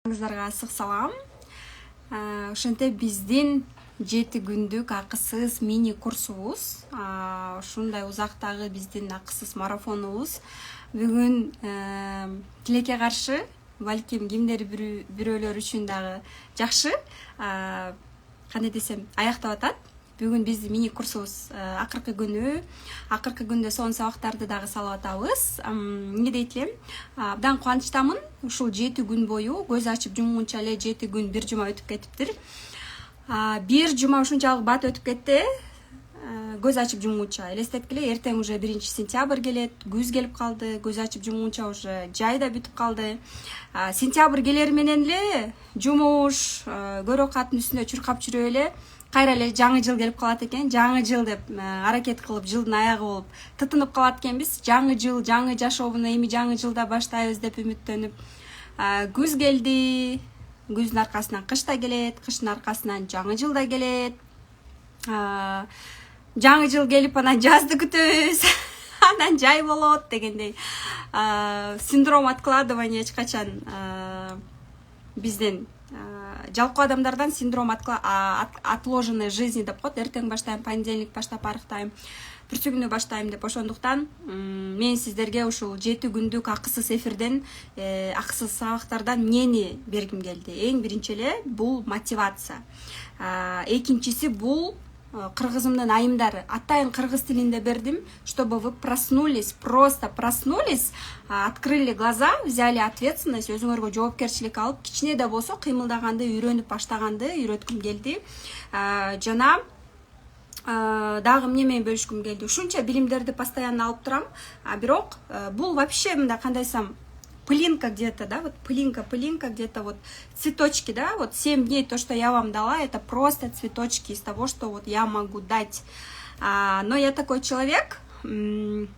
Сіздерге ысык салам. Ошентип биздин 7 күндүк акысыз мини курсубуз, ушундай узактагы биздин акысыз марафонубуз бүгүн тилекке каршы, балким кимдер бирөөлөр үчүн дагы жакшы, кандай десем, аяктап атат. Бүгүн биздин мини курсубуз акыркы күндө сонун сабактарды дагы салып атабыз. Эмне дейт элем? Абдан кубанычтамын. Ушул 7 күн бою көз ачып жумгунча эле 7 күн, бир жума өтүп кетиптир. Бир жума ушунчалык бат өтүп кетти. Көз ачып жумгунча элестеткиле, эртең уже 1-сентябрь келет, күз келип калды, көз ачып жумгунча уже жай да бүтүп калды. Сентябрь келери менен эле жумуш, көрө каттын үстүндө чуркап жүрүп эле кайра эле жаңы жыл келип калат экен. Жаңы жыл деп аракет кылып жылдын аягы болуп тытынып калат экенбиз. Жаңы жыл, жаңы жашообуну эми жаңы жылда баштайбыз деп үмүттөнүп. Күз келди, күздүн аркасынан кыш да келет, кыштын аркасынан жаңы жыл да келет. Жаңы жыл келип анан жазды күтөбүз. Анан жай болот дегендей. Синдром откладывания эч качан бизден жалпы адамдардан синдром отложенной жизни деп коет. Эртең баштайм, понедельник баштап арыктайм, бүрсү баштайм деп. Ошондуктан мен сиздерге ушул 7 күндүк акысыз эфирден, акысыз сабактардан эмнени бергим келди? Эң биринчи эле бул мотивация. Экинчиси бул кыргызымдын айымдары. Атайын кыргыз тилинде бердим, чтобы вы проснулись, просто проснулись, открыли глаза, взяли ответственность, өзүңөргө жоопкерчилик алып, кичине да болсо кыймылдаганды, үйрөнүп баштаганды үйрөткүм келди. Жана дагы эмне менен бөлүшкүм келди? Ушунча билимдерди постоянно алып турам, бирок бул вообще мындай кандай десем, пылинка где-то, да, вот пылинка где-то, вот цветочки, да, вот 7 дней то, что я вам дала, это просто цветочки из того, что вот я могу дать. Но я такой человек, адам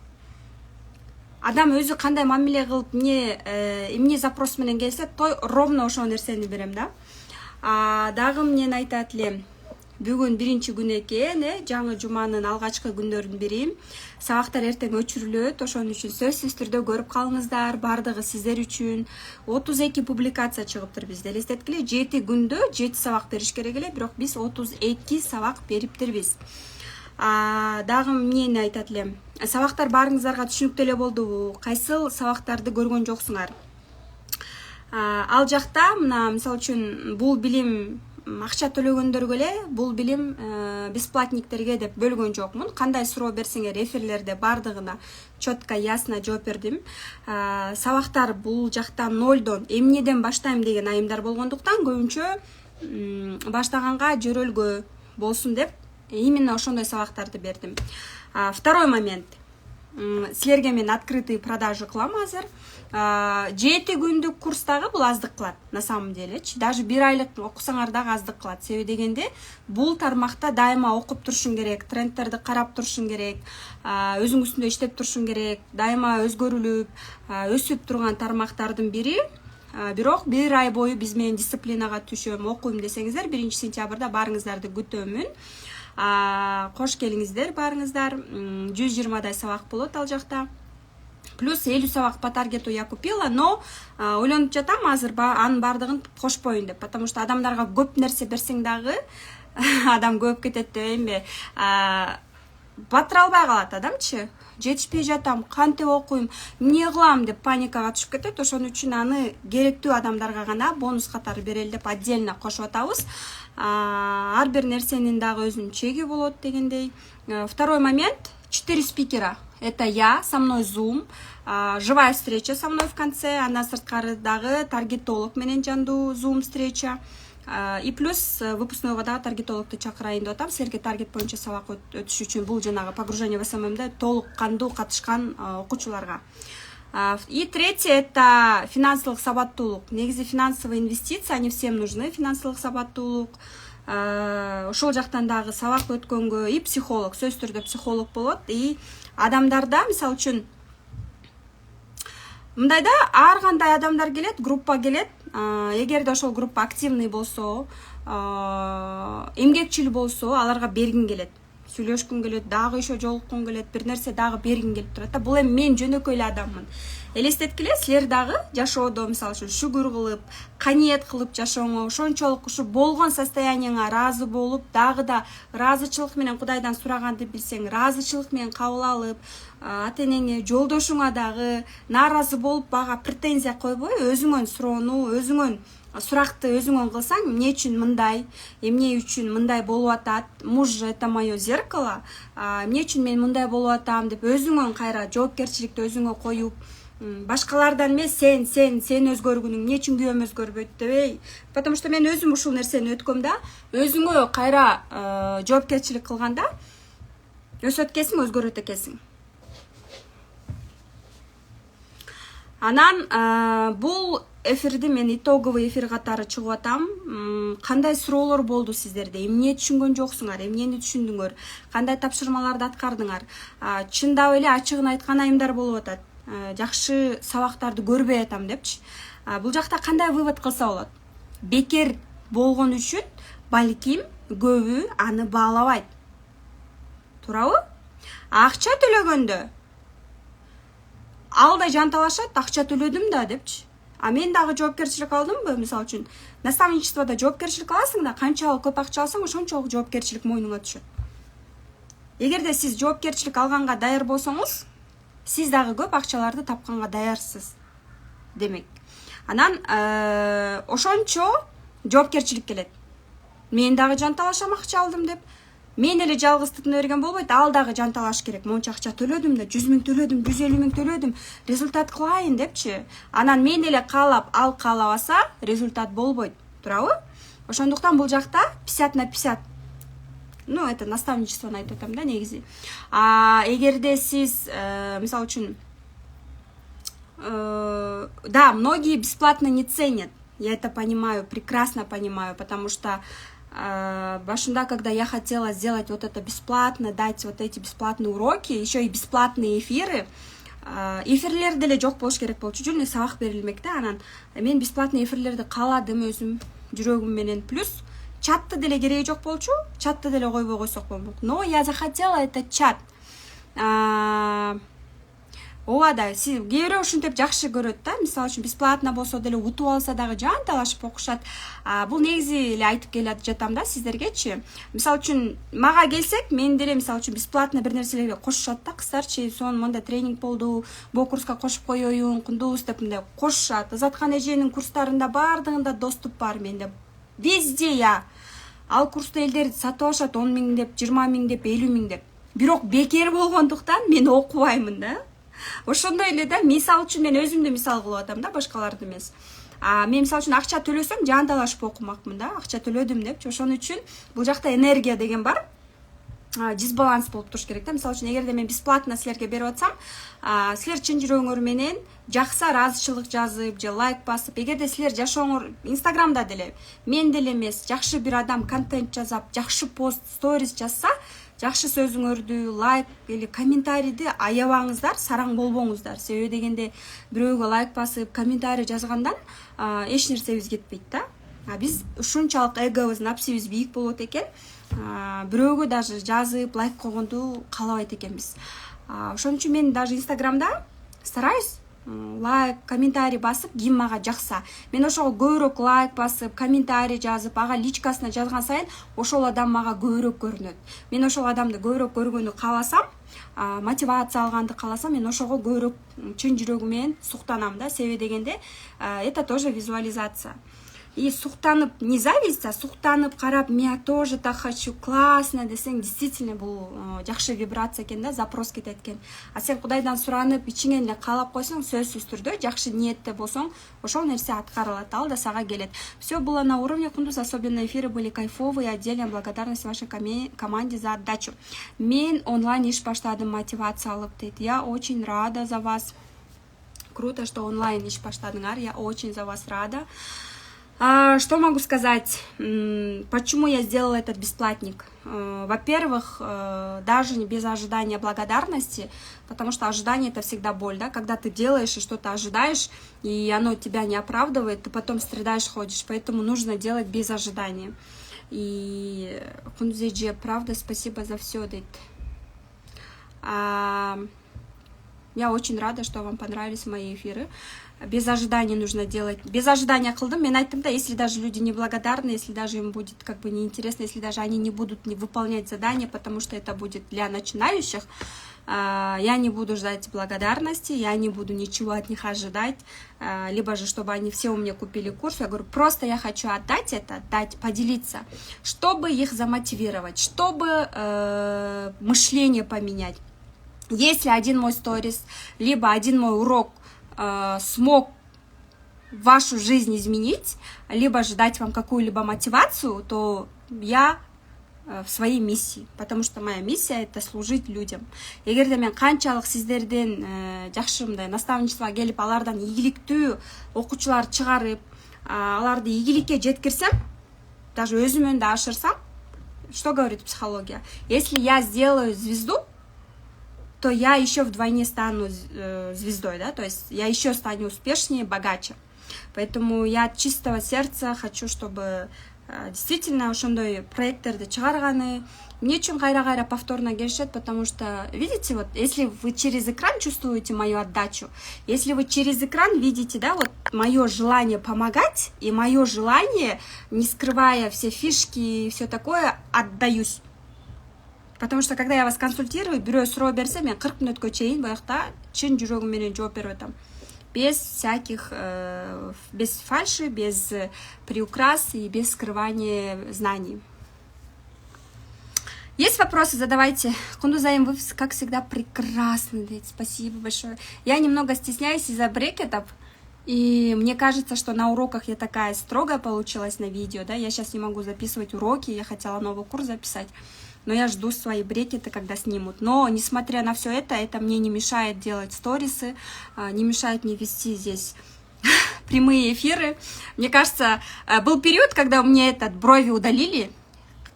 өзү кандай мамиле кылып, эмне запрос менен келсе, той ровно ошол нерсени берем, да. Дагы эмнени айтат элем? Бүгүн биринчи күн экен, жаңы жуманын алгачкы күндөрүнүн бири. Сабактар эртең өчүрүлөт, ошон үчүн сөзсүз түрдө көрүп калыңыздар, бардыгы сиздер үчүн. 32 публикация чыгыптыр бизде. Элестеткиле, 7 күндө 7 сабак бериш керек эле, бирок биз 32 сабак бериптирбиз. Дагы эмнени айтат элем? Сабактар баарыңыздарга түшүнүктүү эле болдубу? Кайсыл сабактарды көргөн жоксуңар? Ал жакта мына мисалы үчүн бул билим акча төлөгөндөргө эле, бул билим бесплатниктерге деп бөлгөн жокмун. Кандай суроо берсеңер эфирлерде бардыгына четко, ясно жооп бердим. Сабактар бул жакта 0дон эмнеден баштайм деген айымдар болгондуктан көбүнчө баштаганга жөрөлгө болсун деп именно ошондой сабактарды бердим. Второй момент. Силерге мен открытый продажи кылам азыр. 7 күндүк курстагы бул аздык кылат, на самом деле. Даже 1 айлык окусаңар дагы аздык кылат. Себеби дегенде, бул тармакта дайыма окуп турушуң керек, трендтерди карап турушуң керек, өзүң үстүндө иштеп турушуң керек, дайыма өзгөрүлүп, өсүп турган тармактардын бири. Бирок 1 ай бою биз менен дисциплинага түшөм, окуйм десеңиздер, 1-сентябрда барыңыздарды күтөмүн. Кош келиңиздер, барыңыздар. 120дай сабак болот ал жакта. Плюс 50 сабак по таргету я купила, но ойлонуп жатам азыр анын бардыгын кошпоюн деп, потому что адамдарга көп нерсе берсең дагы адам көп кетет деп эми батыра албай калат адамчы. Жетишпей жатам, кантип окуйм, эмне кылам деп паникага түшүп кетет. Ошон үчүн аны керектүү адамдарга гана бонус катары берели деп отдельно кошуп атабыз. Ар бир нерсенин дагы өзүнүн чеги болот дегендей. Второй момент. 4 спикера. Это я, со мной Zoom, живая встреча со мной в конце, андан сырткары дагы таргетолог менен жандуу Zoom встреча. И плюс выпускнойго дагы таргетологду чакырайын деп атам. Силерге таргет боюнча сабак өтүш үчүн бул жанагы погружение в СММде толук кандуу катышкан окуучуларга. И третье — это финансылык сабаттуулук. Негизи финансовые инвестиции, они всем нужны, финансылык сабаттуулук. Ошол жактан дагы сабак өткөнгө и психолог, сөз түрдө психолог болот. И адамдарда, мисалы үчүн, мындайда ар кандай адамдар келет, группа келет. Эгерде ошол группа активный болсо, эмгекчил болсо, аларга бергин келет. сүйлөшкүм келет, дагы еще жолуккум келет, бир нерсе дагы бергим келип турат да. Бул эми мен жөнөкөй эле адаммын. Элестеткиле, силер дагы жашоодо мисалы үчүн шүгүр кылып, каниет кылып жашооңо, ошончолук ушу болгон состоянияңа ыраазы болуп, дагы да ыраазычылык менен Кудайдан сураганды билсең, ыраазычылык менен кабыл алып, ата энеңе, жолдошуңа дагы нааразы болуп, бага претензия койбой, өзүңөн суроону, өзүңөн суракты өзүңөн кылсаң, эмне үчүн мындай, эмне үчүн мындай болуп атат, муж это мое зеркало, эмне үчүн мен мындай болуп атам деп өзүңөн кайра жоопкерчиликти өзүңө коюп, башкалардан эмес, сен өзгөргүнүң, эмне үчүн күйөөм өзгөрбөйт деп, потому что мен өзүм ушул нерсени өткөм да, өзүңө кайра жоопкерчилик кылганда өсөт экенсиң, өзгөрөт экенсиң. Анан бул эфирди мен итоговый эфир катары чыгып атам. Кандай суроолор болду сиздерде? Эмне түшүнгөн жоксуңар? Эмнени түшүндүңөр? Кандай тапшырмаларды аткардыңар? Чындап эле ачыгын айткан айымдар болуп атат. Жакшы сабактарды көрбөй атам депчи. Бул жакта кандай вывод кылса болот? Бекер болгон үчүн балким көбү аны баалабайт. Туурабы? Акча төлөгөндө ал да жанталашат, акча төлөдүм да депчи. Мен дагы жоопкерчилик алдымбы? Мисалы үчүн, наставничествода жоопкерчилик аласың да, канчалык көп акча алсаң, ошончолук жоопкерчилик мойнуңа түшөт. Эгерде сиз жоопкерчилик алганга даяр болсоңуз, сиз дагы көп акчаларды тапканга даярсыз демек. Анан ошончо жоопкерчилик келет. Мен дагы жанталашам, акча алдым деп. Мен эле жалгыздыкты берген болбойт, ал дагы жанталаш керек. Монча акча төлөдүм да, 100 000 төлөдүм, 150 000 төлөдүм, результат кылайын депчи. Анан мен эле каалап, ал каалабаса, результат болбойт. Туурабы? Ошондуктан бул жакта 50/50. Ну, это наставничествону айтып атам да, негизи. Эгерде сиз, мисалы үчүн, да, многие бесплатно не ценят. Я это понимаю, прекрасно понимаю, потому что башында, когда я хотела сделать вот это бесплатно, дать вот эти бесплатные уроки, еще и бесплатные эфиры, эфирлер деле жок болуш керек болчу, жөн эле сабак берилмек да. Анан мен бесплатный эфирлерди кааладым өзүм жүрөгүм менен, плюс чатты деле кереги жок болчу, чатты деле койбой койсок болмок. Но я захотела этот чат. Ооба да, кээ бирөө ушинтип жакшы көрөт да. Мисалы үчүн бесплатно болсо деле утуп алса дагы жанталашып окушат. Бул негизи эле айтып келе жатам да сиздергечи. Мисалы үчүн мага келсек, мен деле мисалы үчүн бесплатно бир нерселерге кошушат да, кыздарчы, сон монда тренинг болду, бул курска кошуп коеюн, кундуз деп мындай кошушат. Азаткан эженин курстарында бардыгында доступ бар менде. Везде я. Ал курсту элдер сатып алышат 10 000 деп, 20 000 деп, 50 000 деп. Бирок бекер болгондуктан мен окубаймын да. Ошондой эле да, мисалы үчүн мен өзүмдү мисал кылып атам да, башкаларды эмес. Мен мисалы үчүн акча төлөсөм, жанталашып окумакмын да, акча төлөдүм депчи. Ошон үчүн бул жакта энергия деген бар. Дисбаланс болуп туруш керек да. Мисалы үчүн эгерде мен бесплатно силерге берип атсам, силер чын жүрөгүңөр менен жакшы ыраазычылык жазып, же лайк басып, эгерде силер жашооңор Инстаграмда деле, мен деле эмес, жакшы бир адам контент жазап, жакшы пост, сторис жазса, жакшы сөзүңөрдү, лайк или комментарийди аябаңыздар, сараң болбоңуздар. Себеби дегенде бирөөгө лайк басып, комментарий жазгандан эч нерсебиз кетпейт да. Биз ушунчалык эгобуз, напсибиз бийик болот экен. Бирөөгө даже жазып, лайк койгонду каалабайт экенбиз. Ошон үчүн мен даже Инстаграмда стараюсь лайк, комментарий басып, ким мага жакса. Мен ошого көбүрөөк лайк басып, комментарий жазып, ага личкасына жазган сайын ошол адам мага көбүрөөк көрүнөт. Мен ошол адамды көбүрөөк көргөндү кааласам, мотивация алганды кааласам, мен ошого көбүрөөк чын жүрөгүм менен суктанам да. Себеби дегенде это тоже визуализация. И суктанып, не зависть, а суктанып карап, я тоже так хочу, классно десең, действительно бул жакшы вибрация экен да, запрос кетет экен. Сен Кудайдан суранып, ичиңен эле каалап койсоң, сөзсүз түрдө жакшы ниетте болсоң, ошол нерсе аткарылат, ал да сага келет. Все было на уровне, Кундуз, особенно эфиры были кайфовые, отдельная благодарность вашей команде за отдачу. Мен онлайн иш баштадым, мотивация алып дейт. Я очень рада за вас. Круто, что онлайн иш баштадыңар, я очень за вас рада. Что могу сказать? Почему я сделала этот бесплатник? Во-первых, даже не без ожидания благодарности, потому что ожидание — это всегда боль, да? Когда ты делаешь и что-то ожидаешь, и оно тебя не оправдывает, ты потом страдаешь, ходишь, поэтому нужно делать без ожидания. И Кундузеджи, правда, спасибо за все, дейт. Я очень рада, что вам понравились мои эфиры. Без ожидания нужно делать. Без ожидания кылдым. Мен айттым да, если даже люди неблагодарны, если даже им будет как бы неинтересно, если даже они не будут выполнять задания, потому что это будет для начинающих, я не буду ждать благодарности, я не буду ничего от них ожидать, либо же, чтобы они все у меня купили курс. Я говорю, просто я хочу отдать это, поделиться, чтобы их замотивировать, чтобы мышление поменять. Если один мой сторис, либо один мой урок смог вашу жизнь изменить, либо же дать вам какую-либо мотивацию, то я в своей миссии, потому что моя миссия это служить людям. Егер де мен канчалык сиздерден жакшы мындай наставничествого келип алардан ийгиликтүү окуучулар чыгарып, аларды ийгиликке жеткирсем, даже өзүмөн да ашырсам, что говорит психология? Если я сделаю звезду, то я еще вдвойне стану звездой, да, то есть я еще стану успешнее, богаче. Поэтому я от чистого сердца хочу, чтобы действительно ошондой проекттарды чыгарганы. Мне чун кайра повторно келишет, потому что, видите, вот если вы через экран чувствуете мою отдачу, если вы через экран видите, да, вот мое желание помогать и мое желание, не скрывая все фишки и все такое, отдаюсь. Потому что когда я вас консультирую, бирөө суроо берсе, мен 40 мүнөткө чейин баягыда чын жүрөгүм менен жооп берип атам. Без всяких, без фальши, без приукрас и без скрывания знаний. Есть вопросы, задавайте. Кундузайым, вы, как всегда, прекрасны. Спасибо большое. Я немного стесняюсь из-за брекетов. И мне кажется, что на уроках я такая строгая получилась на видео. Да? Я сейчас не могу записывать уроки. Я хотела новый курс записать. Но я жду свои брекеты, когда снимут. Но, несмотря на все это мне не мешает делать сторисы, не мешает мне вести здесь прямые эфиры. Мне кажется, был период, когда у меня брови удалили,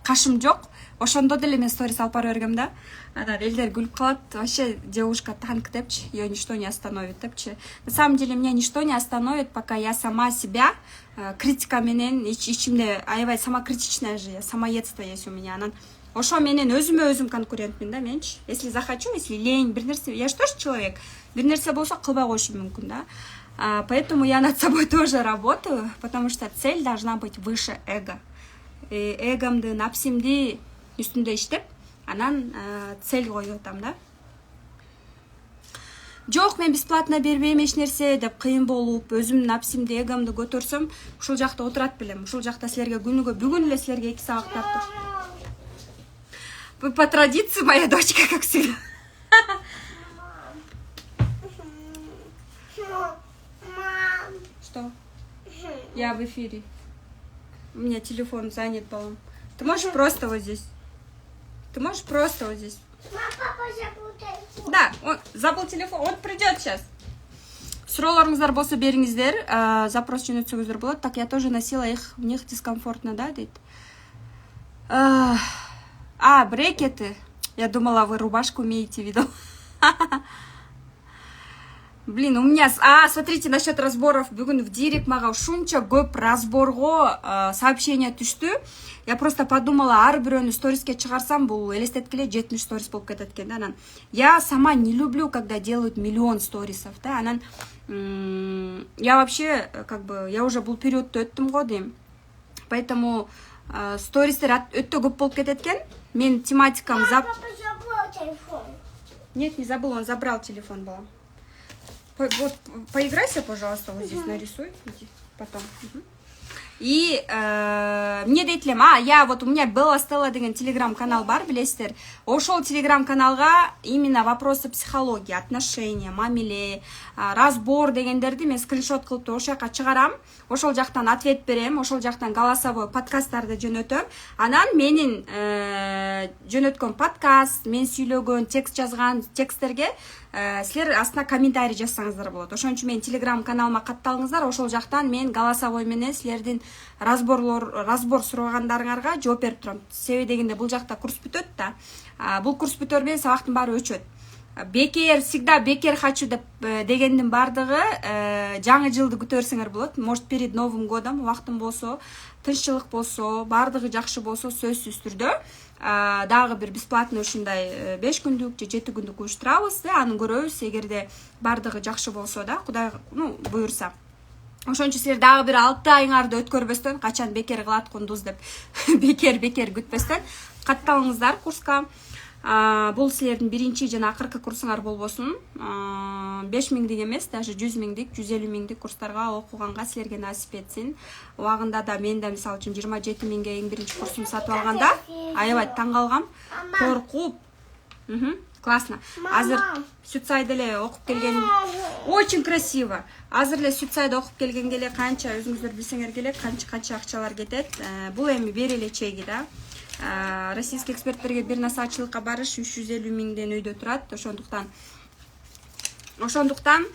кашым жок, ошондо деле мен сторис алып бара бергем, да? Элдер күлүп калат, вообще девушка танк депчи, ее ничто не остановит депчи. На самом деле меня ничто не остановит, пока я сама себя критика менен ичимде аябай самокритичная же, самоедство есть у меня. Ошо менен өзүмө конкурентмин да менчи. Если захочу, если лень, бир нерсе, я же тоже человек. Бир нерсе болсо кылбай коюшум мүмкүн, да. Поэтому я над собой тоже работаю, потому что цель должна быть выше эго. Эгомду, напсимди үстүндө иштеп, анан цель коюп атам, да. Жок, мен бесплатно бербейм эч нерсе деп кыйын болуп, өзүмдүн напсимди, эгомду көтөрсөм, ушул жакта отурат белем. Ушул жакта силерге күнүгө бүгүн эле силерге 2 саат таптыр. Вы по традиции, моя дочка, как всегда. Что? Я в эфире. У меня телефон занят, по-моему. Ты можешь просто вот здесь. Ты можешь просто вот здесь. Папа забыл телефон. Да, он забыл телефон. Он придет сейчас. Суроолоруңуздар болсо бериңиздер, запрос жөнөтсөңүздөр болот. Так я тоже носила их, в них дискомфортно, да, дейт. Брекеты. Я думала, вы рубашку имеете в виду. Блин, у меня... смотрите, насчет разборов. Бүгін в директ мага ушунча көп разборго сообщение түштү. Я просто подумала, ар бирөөнү сториске чыгарсам, бул элестеткиле 70 сторис болуп кетет экен, да. Я сама не люблю, когда делают миллион сторисов, да. Я вообще, как бы, я уже бул периодто өттүм го дейм. Поэтому стористер өтө көп болуп кетет экен. Мен тематикам Папа забыл телефон. Нет, не забыл, он забрал телефон, была. Вот, поиграйся, пожалуйста, вот здесь нарисуй. Иди, потом. И мне дейтлем, у меня Белла Стелла деген телеграм-канал бар, билесиздер. Ошол телеграм-каналга именно вопросы психологии, отношения, мамиле, разбор дегендерди мен скриншот кылып ошол жака чыгарам. Ошол жактан ответ берем, ошол жактан голосовой подкасттарды жөнөтөм. Анан менин жөнөткөн подкаст, мен сүйлөгөн, текст жазган тексттерге силер астына комментарий жазсаңыздар болот. Ошон үчүн мен телеграм каналыма катталыңыздар. Ошол жактан мен голосовой менен силердин разбор сурагандарыңарга жооп берип турам. Себеби дегенде бул жакта курс бүтөт да. Бул курс бүтөр менен сабактын баары өчөт. бекер, всегда бекер хочу дегендин бардыгы жаңы жылды күтө берсеңер болот. Может, перед Новым годом убактым болсо, тынччылык болсо, бардыгы жакшы болсо, сөзсүз түрдө дагы бир бесплатный ушундай 5 күндүк же 7 күндүк уюштурабыз. Аны көрөбүз, эгерде бардыгы жакшы болсо да, Кудай буюрса. Ошон үчүн силер дагы бир 6 айыңарды өткөрбөстөн, качан бекер кылат кундуз деп бекер күтпөстөн катталыңыздар курска. Бул силердин биринчи жана акыркы курсуңар болбосун. 5 миңдик эмес, даже 100 миңдик, 150 миңдик курстарга окуганга силерге насип этсин. Убагында да мен да мисалы үчүн 27 миңге эң биринчи курсумду сатып алганда аябай таң калгам, коркуп. Классно. Азыр Сүтсайда эле окуп келген, очень красиво. Азыр эле Сүтсайда окуп келгенге эле канча, өзүңүздөр билсеңер керек, канча акчалар кетет. Бул эми бери эле чеги да. Российский эксперттерге бир насаачылыкка барыш 350 миңден өйдө турат. Ошондуктан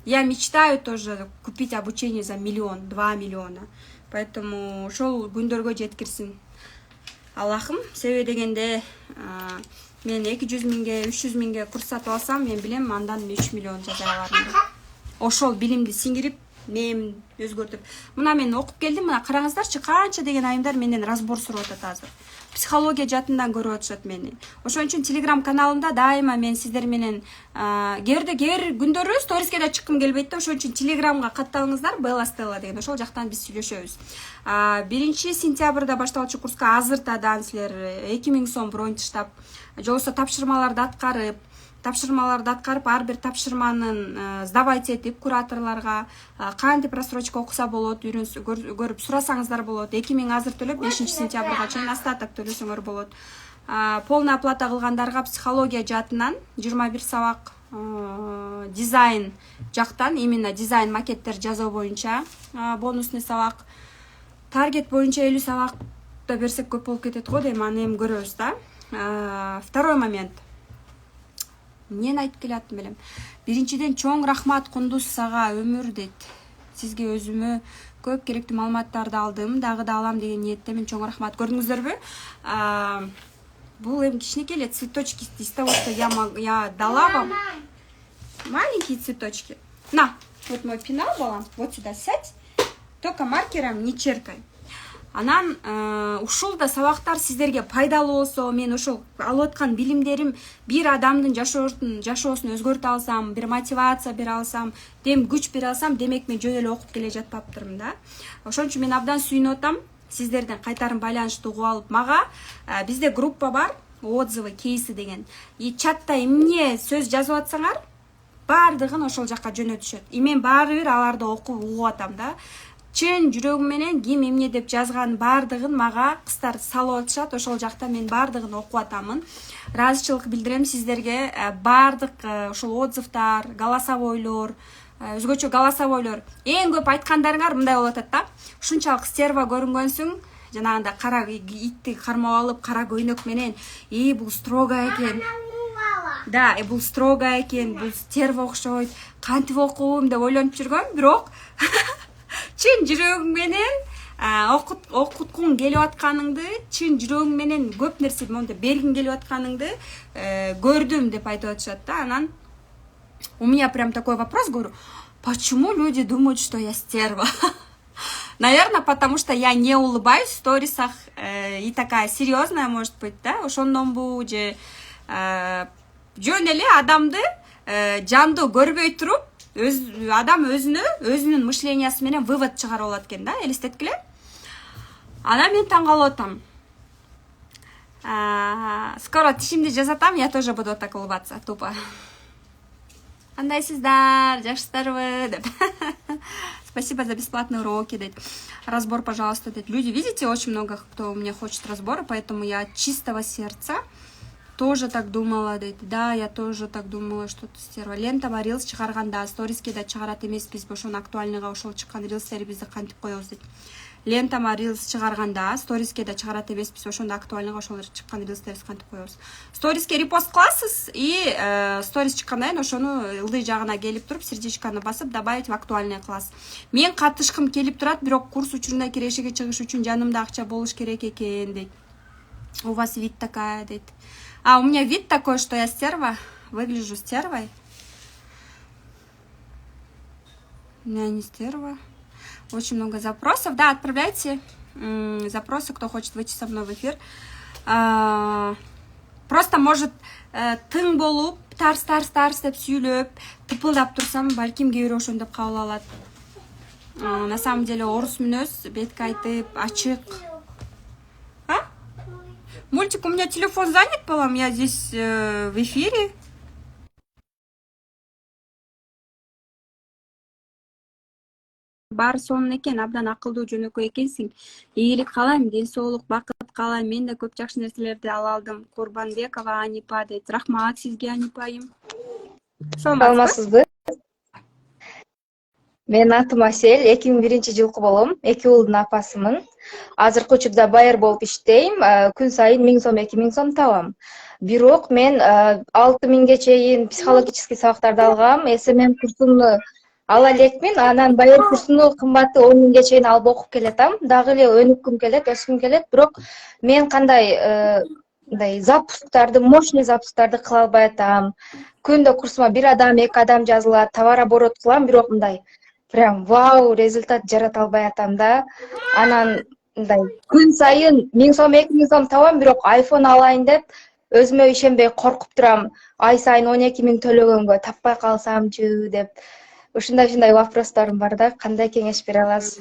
я мечтаю тоже купить обучение за 1 миллион, 2 миллиона. Поэтому ошол күндөргө жеткирсин Аллахым. Себеби дегенде мен 200 миңге, 300 миңге курс сатып алсам, мен билем андан 3 миллион жаза алармын. Ошол билимди сиңирип, мен өзгөртүп. Мына мен окуп келдим, мына караңыздарчы, канча деген айымдар менден разбор сурап атат азыр. Психология жатынан көрүп атышат мени. Ошон үчүн Telegram каналымда дайыма мен сиздер менен кээ бир күндөрү сториске да чыккым келбейт да, ошон үчүн Telegramга катталыңыздар, Bella Stella деген, ошол жактан биз сүйлөшөбүз. 1 сентябрда башталчу курска азыртадан силер 2000 сом бронь таштап, жолсо тапшырмаларды аткарып, ар бир тапшырманын сдавать этип кураторлорго кантип рассрочка окуса болот, көрүп сурасаңыздар болот. 2000 азыр төлөп 5 сентябрга чейин остаток төлөсөңөр болот. Полный оплата кылгандарга психология жаатынан 21 сабак, дизайн жактан, именно дизайн макеттер жазуу боюнча бонусный сабак, таргет боюнча 50 сабак да берсек көп болуп кетет го дейм, аны эми көрөбүз да. Второй момент. Мен айтып келаттым белем. Биринчиден чоң рахмат Кундуз сага, өмүр дейт. Сизге өзүмө көп керектүү маалыматтарды алдым, дагы да алам деген ниеттемин. Чоң рахмат. Көрдүңүздөрбү? Бул эми кичинекей эле цветочки из того, что я дала вам. Маленькие цветочки. На, вот мой пенал, балам. Вот сюда сядь. Только маркером не черкай. Анан ушул да сабактар сиздерге пайдалуу болсо, мен ошол алып аткан билимдерим бир адамдын жашоосун өзгөртө алсам, бир мотивация бере алсам, дем күч бере алсам, демек мен жөн эле окуп келе жатпаптырмын да. Ошон үчүн мен абдан сүйүнүп атам сиздерден кайтарым байланышты угуп алып. Мага бизде группа бар, отзывы, кейси деген. И чатта эмне сөз жазып атсаңар, бардыгын ошол жакка жөнөтүшөт. И мен баары бир аларды окуп угуп атам да. Чын жүрөгүм менен ким эмне деп жазган бардыгын мага кыздар салып атышат, ошол жакта мен бардыгын окуп атамын. Ыраазычылык билдирем сиздерге. Бардык ошол отзывдар, голосовойлор, өзгөчө голосовойлор. Эң көп айткандарыңар мындай болуп атат да. Ушунчалык стерва көрүнгөнсүң, жанагында кара итти кармап алып, кара көйнөк менен, бул строго экен. Да, бул строго экен, бул стерва окшойт, кантип окуум деп ойлонуп жүргөм, бирок чын жүрөгүң менен окуткуң келип атканыңды, чын жүрөгүң менен көп нерсе монда бергиң келип атканыңды көрдүм деп айтып атышат да. Анан у меня прям такой вопрос, говорю, почему люди думают, что я стерва? Наверное, потому что я не улыбаюсь в сторисах и такая серьезная, может быть, да? Ошондонбу же жөн эле адамды жандуу көрбөй туруп, адам өзүнүн мышлениясы менен вывод чыгарып алат экен да, элестеткиле. Анан мен таң калып атам. Скоро тишимди жасатам, я тоже буду так улыбаться, тупо. Кандайсыздар, жакшысыздарбы деп. Спасибо за бесплатные уроки, дейт. Разбор, пожалуйста, дейт. Люди, видите, очень много кто у меня хочет разбора, поэтому я от чистого сердца тоже так думала, дейт. Да, я тоже так думала, что ты стерва. Лентама рилс чыгарганда, сториске да чыгарат эмеспиз, ошон актуальныйга ошол чыккан рилстерибизди кантип коебуз дейт. Лентама рилс чыгарганда, сториске да чыгарат эмеспиз, ошондо актуальныйга ошол чыккан рилстерибизди кантип коебуз. Сториске репост кыласыз и сторис чыккандан кийин ошону ылдый жагына келип туруп, сердечканы басып, добавить в актуальный класс. Мен катышкым келип турат, бирок курс учурунда кирешеге чыгыш үчүн жанымда акча болуш керек экен дейт. У вас вид такая, дейт. А у меня вид такой, что я стерва. выгляжу стервой. Я не стерва. Очень много запросов. Да, отправляйте запросы, кто хочет выйти со мной в эфир. Просто может тың болуп, тарс деп сүйлөп, тыпылдап турсам, балким кээ бирөө ошондоп кабыл алат. На самом деле орус мүнөз, бетке айтып, ачык. А? Мультик, у меня телефон занят, балам, я здесь в эфире. Баары сонун экен, абдан акылдуу жөнөкөй экенсиң. Ийгилик каалайм, ден соолук, бакыт каалайм. Мен да көп жакшы нерселерди ала алдым. Курбанбекова Анипа дейт. Рахмат сизге, Анипайым. Саламатсызбы? Менин атым Асель, 2001-жылкы болом. 2 уулдун апасымын. Азыркы учурда байыр болуп иштейм. Күн сайын 1000 сом, 2000 сом табам. Бирок мен 6000ге чейин психологический сабактарды алгам. СММ курсуну ала элекмин. Анан байыр курсуну кымбаты 10.000ге чейин алып окуп келатам. Дагы эле өнүккүм келет, өскүм келет. Бирок мен кандай мындай запусктарды, мощный запусктарды кыла албай атам. Күндө курсума 1 адам, 2 адам жазылат, товар оборот кылам, бирок мындай прям вау результат жарата албай атам да. Анан мындай күн сайын 1000 сом, 2000 сом табам, бирок iPhone алайын деп өзүмө ишенбей коркуп турам. Ай сайын 12.000 төлөгөнгө таппай калсамчы деп. Ушундай вопростарым бар да, кандай кеңеш бере аласыз?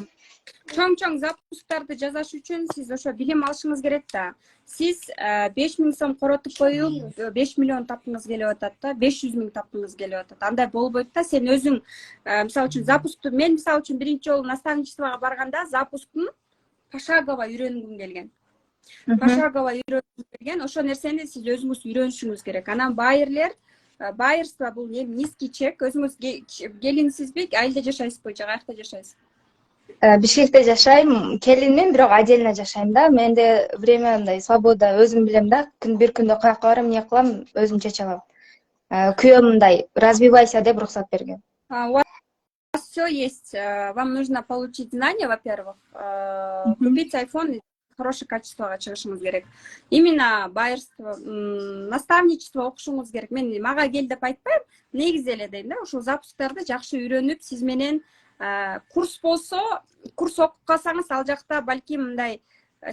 Чоң запусктарды жасаш үчүн сиз ошо билим алышыңыз керек да. Сиз 5000 сом коротуп коюп 5 миллион тапкыңыз келип атат да, 500 000 тапкыңыз келип атат. Андай болбойт да. Сен өзүң мисалы үчүн запускту, мен мисалы үчүн биринчи жолу наставничествого барганда запусктун пошагово үйрөнгүм келген. Пошагово үйрөнгүм келген. Ошо нерсени сиз өзүңүз үйрөнүшүңүз керек. Анан байырлер, байырство бул низкий чек. Өзүңүз келинсизби, айылда жашайсызбы, же каякта жашайсыз? Бишкекте жашайм, келинмин, бирок отдельно жашайм да. Менде время мындай свобода, өзүм билем да. Бир күндө каяка барам, эмне кылам, өзүм чече алам. Күйөөм мындай, развивайся деп рухсат берген. У вас все есть. Вам нужно получить знания, во-первых, купить iPhone, хорошее качествого чыгышыңыз керек. Именно байырство, наставничество окушуңуз керек. Мен мага кел деп айтпайм, негизи эле дейм да. Ушул запусктарды жакшы үйрөнүп, сиз менен курс болсо, курс окуп калсаңыз, ал жакта балким мындай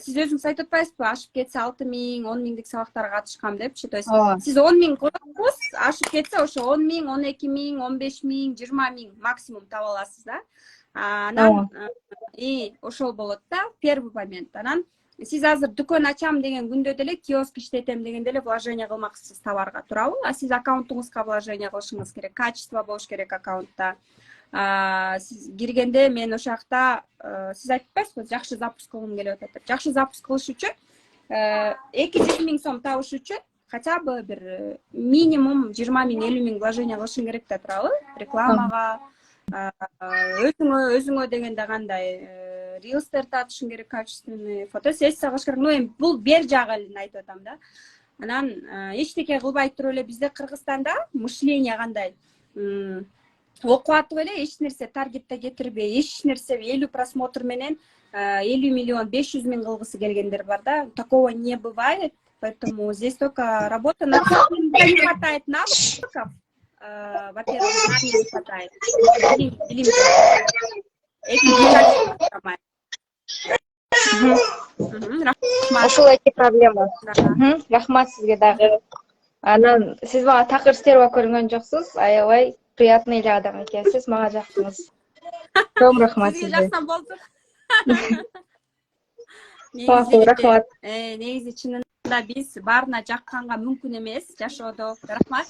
сиз өзүңүз айтып атпайсызбы, ашып кетсе 6000, 10.000 сабактарга катышкам депчи. То есть сиз 10.000 коротуңуз, ашып кетсе ошо 10.000, 12.000, 15.000, 20.000 максимум таба аласыз да. Анан ошол болот да, первый момент. Анан сиз азыр дүкөн ачам деген күндө деле, киоск иштетем деген деле вложение кылмаксыз товарга, туурабы? Сиз аккаунтуңузга вложение кылышыңыз керек, качество болуш керек аккаунтта. Сиз киргенде мен ошол жакта сиз айтып атпайсызбы, жакшы запуск кылгым келип атат деп. Жакшы запуск кылыш үчүн 200 000 сом табыш үчүн хотя бы бир минимум 20 000, 50 000 вложение кылышың керек да, туурабы? Рекламага, өзүңө дегенде кандай рилстер татышың керек, качественный фотосессия кылыш керек. Ну эми бул бер жагы эле айтып атам да. Анан эчтеке кылбай туруп эле бизде Кыргызстанда мышление кандай? Окуп атып эле эч нерсе таргетте кетирбей, эч нерсе 50 просмотр менен 50 миллион 500 000 кылгысы келгендер бар да. Такого не бывает, поэтому здесь только работа над собой. Не хватает навыков, во-первых, знаний не хватает. Ушул эки проблема. Рахмат сизге дагы. Анан сиз мага такыр стерва көрүнгөн жоксуз, аябай приятный эле адам экенсиз, мага жактыңыз. Чоң рахмат сизге. Жаксам болду. Рахмат. Негизи чынында биз баарына жакканга мүмкүн эмес жашоодо. Рахмат.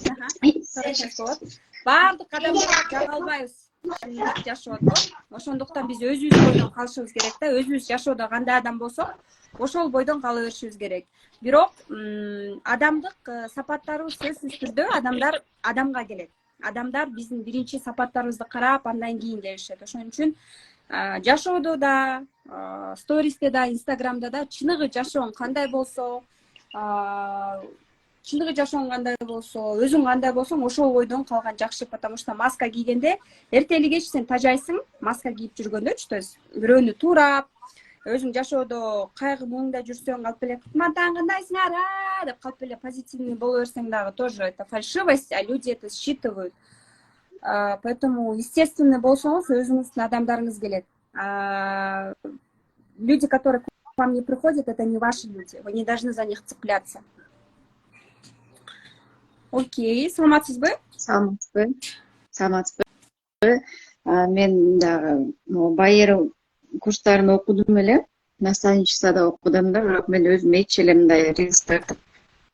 Баардык адамга жага албайбыз жашоодо. Ошондуктан биз өзүбүз бойдон калышыбыз керек да. Өзүбүз жашоодо кандай адам болсок, ошол бойдон кала беришибиз керек. Бирок адамдык сапаттары сөзсүз түрдө адамга келет. Адамдар биздин биринчи сапаттарыбызды карап, андан кийин келишет. Ошон үчүн жашоодо да, стористе да, инстаграмда да чыныгы жашооң кандай болсо, өзүң кандай болсоң, ошол бойдон калган жакшы, потому что маска кийгенде эртели кеч сен тажайсың, маска кийип жүргөндөчү, то есть бирөөнү туурап, өзүң жашоодо кайгы муңда жүрсөң калп эле кутман таң кандайсыңар деп калп эле позитивный боло берсең дагы тоже это фальшивость, а люди это считывают. Поэтому естественный болсоңуз өзүңүздүн адамдарыңыз келет. Люди, которые к вам не приходят, это не ваши люди. Вы не должны за них цепляться. Окей, саламатсызбы? Саламатсызбы. Мен дагы байыр курстарын окудум эле, наставничествода окудум да, бирок мен өзүм эч эле мындай риск тартып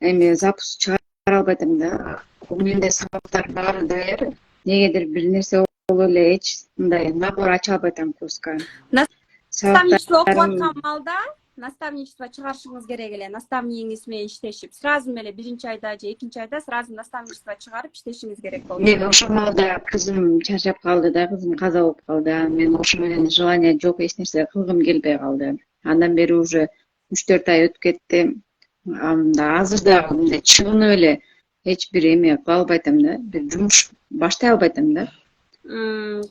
эми запуск чыгара албайтам да. Менде сабактар баары даяр. Негедир бир нерсе болуп эле эч мындай набор ача албайтам курска. Наставничество окуп аткан маалда наставничество чыгарышыңыз керек эле. Наставнигиңиз менен иштешип, сразу эле биринчи айда же экинчи айда сразу наставничество чыгарып иштешиңиз керек болду. Мен ошол маалда кызым чарчап калды да, кызым каза болуп калды. Мен ошо менен желание жок, эч нерсе кылгым келбей калды. Андан бери уже 3-4 ай өтүп кетти. Азыр дагы мындай чыгынып эле эч бир эме кыла албайтам да, бир жумуш баштай албайтам да.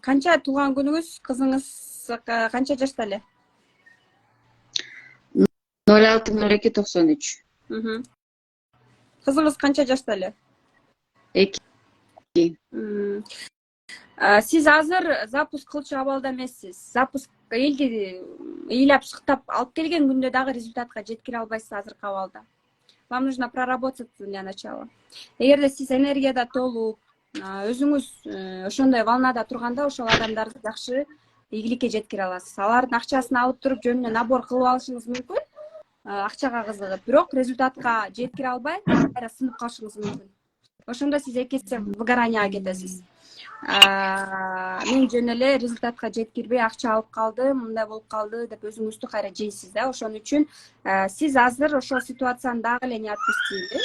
Канча туулган күнүңүз? Кызыңыз канча жашта эле? 06-02-93. Кызыңыз канча жашта эле? 2. Сиз азыр запуск кылчу абалда эмессиз. Запуск элди ыйлап шыктап алып келген күндө дагы результатка жеткире албайсыз азыркы абалда. Вам нужно проработать для начала. Эгерде сиз энергияда толуп, өзүңүз ошондой волнада турганда, ошол адамдарды жакшы ийгиликке жеткире аласыз. Алардын акчасын алып туруп жөнүнө набор кылып алышыңыз мүмкүн, акчага кызыгып, бирок результатка жеткире албай, кайра сынып калышыңыз мүмкүн. Ошондо сиз эки эсе выгоранияга кетесиз. Мен жөн эле результатка жеткирбей акча алып калдым, мындай болуп калды деп өзүңүздү кайра жейсиз да. Ошон үчүн сиз азыр ошол ситуацияны дагы эле не отпустили.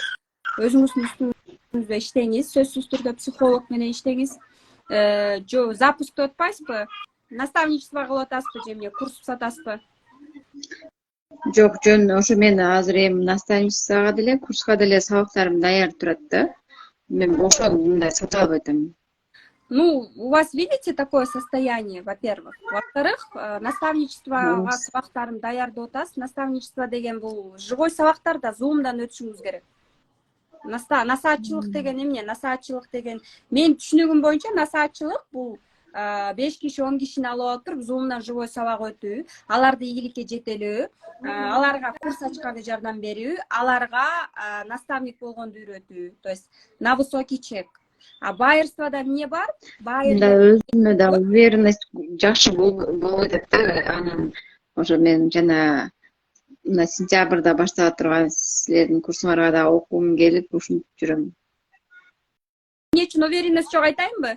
Өзүңүздүн үстүңүздө иштеңиз, сөзсүз түрдө психолог менен иштеңиз. Запускты өтпайсызбы? Наставничество кылып атасызбы же эмне, курс сатасызбы? Жок, жөн ошо мен азыр эми наставничествого деле, курска деле сабактарым даяр турат да. Мен ошол мындай сата албайтам. Ну, у вас, видите, такое состояние, во-первых. Во-вторых, наставничествого сабактарым даяр деп атасыз. Наставничество деген бул живой сабактар да, зумдан өтүшүңүз керек. Насаатчылык деген эмне? Насаатчылык деген мен түшүнүгүм боюнча насаатчылык бул 5 киши 10 кишини алып алып туруп зумдан живой сабак өтүү, аларды ийгиликке жетелөө, аларга курс ачканга жардам берүү, аларга наставник болгонду үйрөтүү. То есть на высокий чек. А байырствода эмне бар? Байырда өзүнө да уверенность жакшы болот деп да. Анан ошо мен жана мына сентябрда баштап турган силердин курсуңарга да окугум келип ушинтип жүрөм. Эмне үчүн уверенность жок айтайынбы?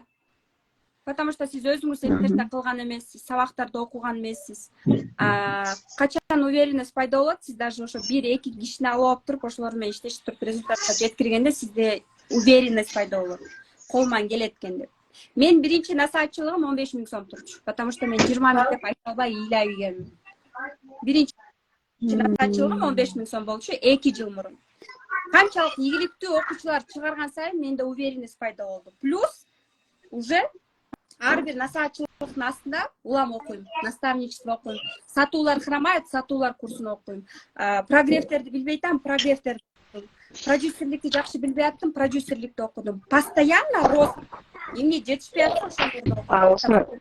Потому что сиз өзүңүз интернетте кылган эмессиз, сабактарды окуган эмессиз. Качан уверенность пайда болот? Сиз даже ошо 1-2 кишини алып алып туруп, ошолор менен иштешип туруп результатка жеткиргенде сизде уверенность пайда болот. Колман келет экен деп. Мен биринчи насаатчылыгым 15 000 сом турчу, потому что мен 20 000 деп айта албай ыйлап ийгенмин. Биринчи насаатчылыгым 15 000 сом болчу 2 жыл мурун. Канчалык ийгиликтүү окуучулар чыгарган сайын менде уверенность пайда болду. Плюс уже ар бир насаатчылыктын астында улам окуйм, наставничество окуйм. Сатуулар храмайт, сатуулар курсун окуйм. Прогревтерди билбей атам, прогревтерди окудум. Продюсерликти жакшы билбей аттым, продюсерликти окудум. Постоянно рост. Эмне жетишпей атса ошондо.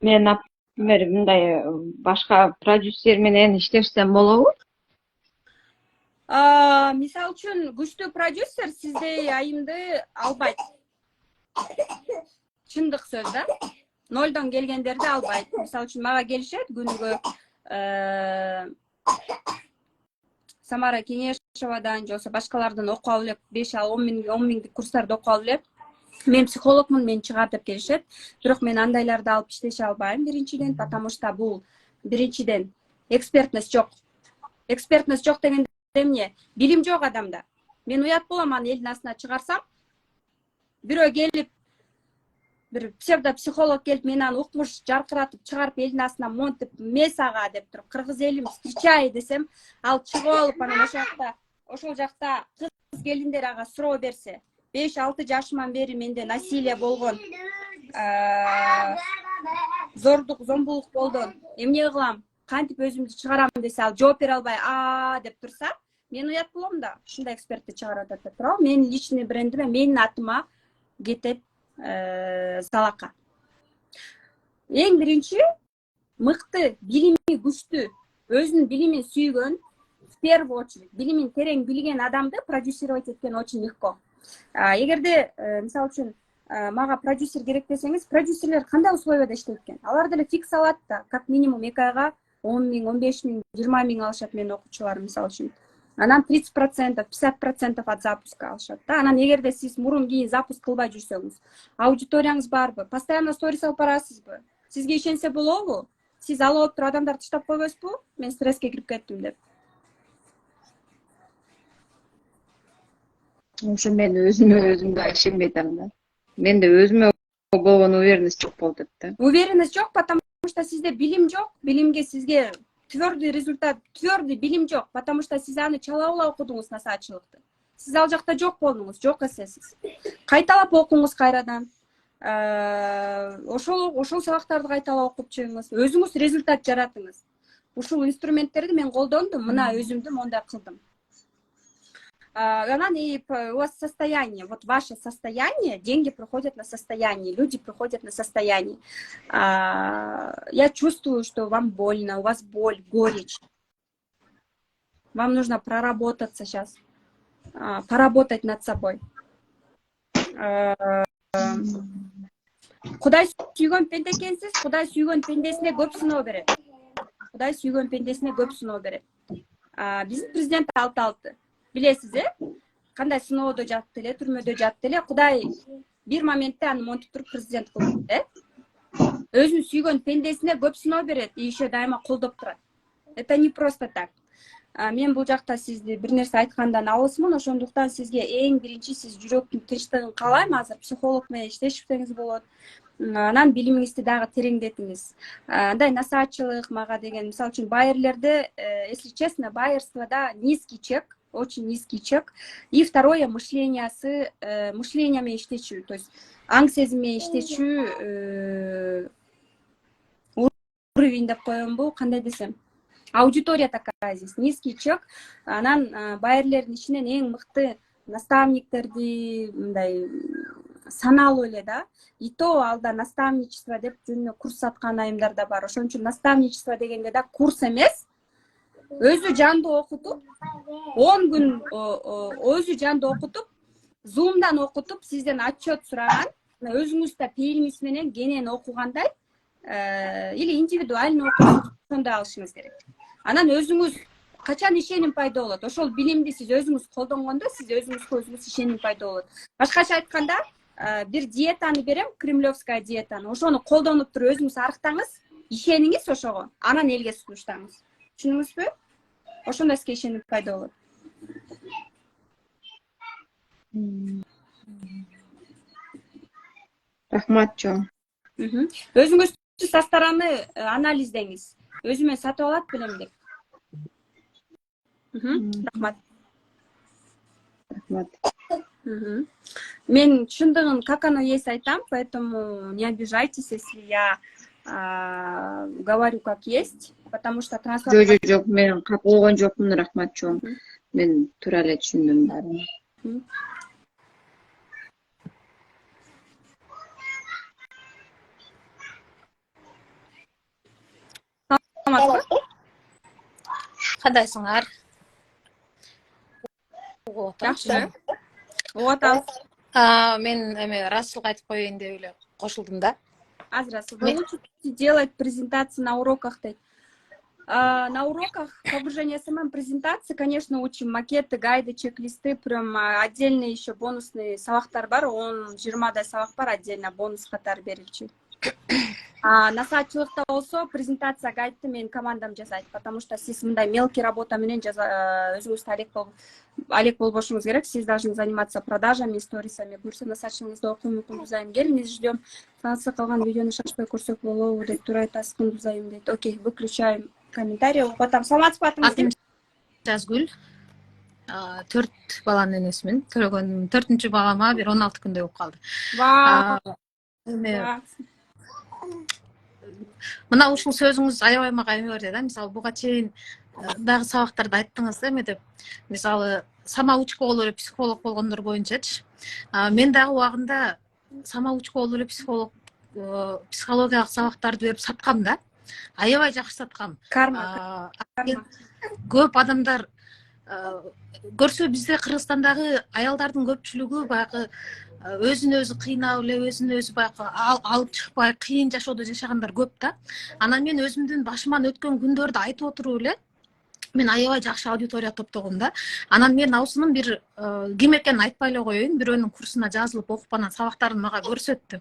Мен, например, мындай башка продюсер менен иштешсем болобу? Мисалы үчүн күчтүү продюсер сиздей айымды албайт. Чындык сөз да. Нолдон келгендерди албайт. Мисалы үчүн мага келишет күнүгө Самара Кеңешевадан же башкалардан окуп алып элеп 5-10 миңдик курстарды окуп алып элеп мен психологмун, мен чыгар деп келишет. Бирок мен андайларды алып иштеше албайм биринчиден, потому что бул биринчиден экспертность жок. Экспертность жок дегенде эмне? Билим жок адамда. Мен уят болом аны элдин астына чыгарсам, бирөө келип бир псевдопсихолог келип мен аны укмуш жаркыратып чыгарып элдин астына монтип месага деп туруп кыргыз элим встречай десем, ал чыгып алып анан ошол жакта кыз келиндер ага суроо берсе, 5-6 жашыман бери менде насилие болгон, зордук, зомбулук болду. Эмне кылам? Кантип өзүмдү чыгарам десе, ал жооп бере албай деп турса, мен уят болом да. Ушундай экспертти чыгарып атат. Бирок менин личный брендиме, менин атыма кетет залака. Эң биринчи мыкты, билими күчтүү, өзүнүн билимин сүйгөн, в первую очередь, билимин терең билген адамды продюсировать эткен очень легко. Эгерде, мисалы үчүн, мага продюсер керек десеңиз, продюсерлер кандай условияда иштейт экен? Алар деле фикс алат да, как минимум 2 айга 10 000, 15 000, 20 000 алышат менин окуучуларым, мисалы үчүн. Анан 30%, 50% от запуска алышат да. Анан эгерде сиз мурун кийин запуск кылбай жүрсөңүз, аудиторияңыз барбы, постоянно сторис алып барасызбы, сизге ишенсе болобу? Сиз алып отуруп адамдарды таштап койбойсузбу? Мен стресске кирип кеттим деп. Ошо мен өзүм да ишенбей атам да. Менде өзүмө болгон уверенность жок болуп атат да. Уверенность жок, потому что сизде билим жок. Билимге сизге твердый результат, твердый билим жок, потому что сиз аны чалабыла окудуңуз насаатчылыкты. Сиз ал жакта жок болдуңуз, жок эсесиз. Кайталап окуңуз кайрадан. Ошол сабактарды кайталап окуп чыгыңыз. Өзүңүз результат жаратыңыз. Ушул инструменттерди мен колдондум, мына өзүмдү мондай кылдым. Анан у вас состояние, вот ваше состояние, деньги приходят на состояние, люди приходят на состояние. Я чувствую, что вам больно, у вас боль, горечь. Вам нужно проработаться сейчас, поработать над собой. Кудай сүйгөн пенде экенсиз, Кудай сүйгөн пендесине көп сыноо берет. Кудай сүйгөн пендесине көп сыноо берет. Биздин президент алты. Билесиз, кандай сыноодо жатты эле, түрмөдө жатты эле, Кудай бир моментте аны монтип туруп президент кылды, Өзүн сүйгөн пендесине көп сыноо берет, и еще дайыма колдоп турат. Это не просто так. Мен бул жакта сизди бир нерсе айткандан алысмын, ошондуктан сизге эң биринчи сиз жүрөктүн тынчтыгын каалайм. Азыр психолог менен иштешиңиз болот. Анан билимиңизди дагы тереңдетиңиз. Андай насаатчылык мага деген, мисалы үчүн байерлерде, если честно, байерствода низкий чек, очень низкий чек. И второе, мышлениеме иштечүү, то есть аң сезимме иштечүү уровень деп коембу, кандай десем. Аудитория такая здесь, низкий чек. Анан байерлердин ичинен эң мыкты наставниктерди мындай саналуу эле да. И то алда наставничество деп жөнүнө курс саткан айымдар да бар. Ошон үчүн наставничество дегенде да курс эмес, өзү жандуу окутуп, 10 күн өзү жандуу окутуп, Zoom'дан окутуп, сизден отчет сураган, өзүңүз да пейилиңиз менен кенен окугандай, или индивидуально ошондой алышыңыз керек. Анан өзүңүз качан ишеним пайда болот? Ошол билимди сиз өзүңүз колдонгондо, сиз өзүңүз ишеним пайда болот. Башкача айтканда, бир диетаны берем, кремлевская диетаны. Ошону колдонуп туруп өзүңүз арыктаңыз, ишениңиз ошого, анан элге сунуштаңыз. Түшүндүңүзбү? Ошондо сизге ишеним пайда болот. Рахмат чоң. Өзүңүздү со стороны анализдеңиз. Өзүмө сатып алат белем деп. Рахмат. Рахмат. Мен чындыгын как оно есть айтам, поэтому не обижайтесь, если я говорю как есть, потому что трансформация... Жок, мен кап болгон жокмун, рахмат чоң. Мен туура эле түшүндүм баарын. Кандайсыңар? Жакшы. Отабыз. Мен Расылга айтып коеюн деп эле кошулдум да. Азыр вы лучше делать презентации на уроках. На уроках погружения СММ презентации, конечно, учим макеты, гайды, чек-листы, прям отдельные еще бонусные сабактар бар, 10-20 сабак бар, отдельно бонус катары берилчү. Насаатчылыкта болсо презентация гайдты менин командам жасайт, потому что сиз мындай мелкий работа менен өзүңүз алек болбошуңуз керек. Сиз должны заниматься продажами, сторисами. Буюрса насаатчылыгыңызды окуйм, Кундузайым. Келиңиз, ждем. Саатсы калган видеону шашпай көрсөк болобу деп тура айтасыз, Кундузайым дейт. Окей, выключаем комментарий. Окутам. Саламатсызбы, атыңыз? Жазгүл. 4 баланын энесимин. Төрөгөнүм 4-чү балама бир 16 күндөй болуп калды. мына ушул сөзүңүз аябай мага эме берди да. Мисалы буга чейин дагы сабактарда айттыңыз да, эме деп. Мисалы самоучка болуп эле психолог болгондор боюнчачы. Мен дагы убагында самоучка болуп эле психологиялык сабактарды берип саткам да. Аябай жакшы саткам. Карма. Көп адамдар көрсө бизде Кыргызстандагы аялдардын көпчүлүгү баягы өзүн өзү кыйнап эле, өзүн өзү баягы алып чыкпай кыйын жашоодо жашагандар көп да. Анан мен өзүмдүн башыман өткөн күндөрдү айтып отуруп эле мен аябай жакшы аудитория топтогом да. Анан мен аусунун бир ким экенин айтпай эле коеюн, бирөөнүн курсуна жазылып окуп анан сабактарын мага көрсөттү.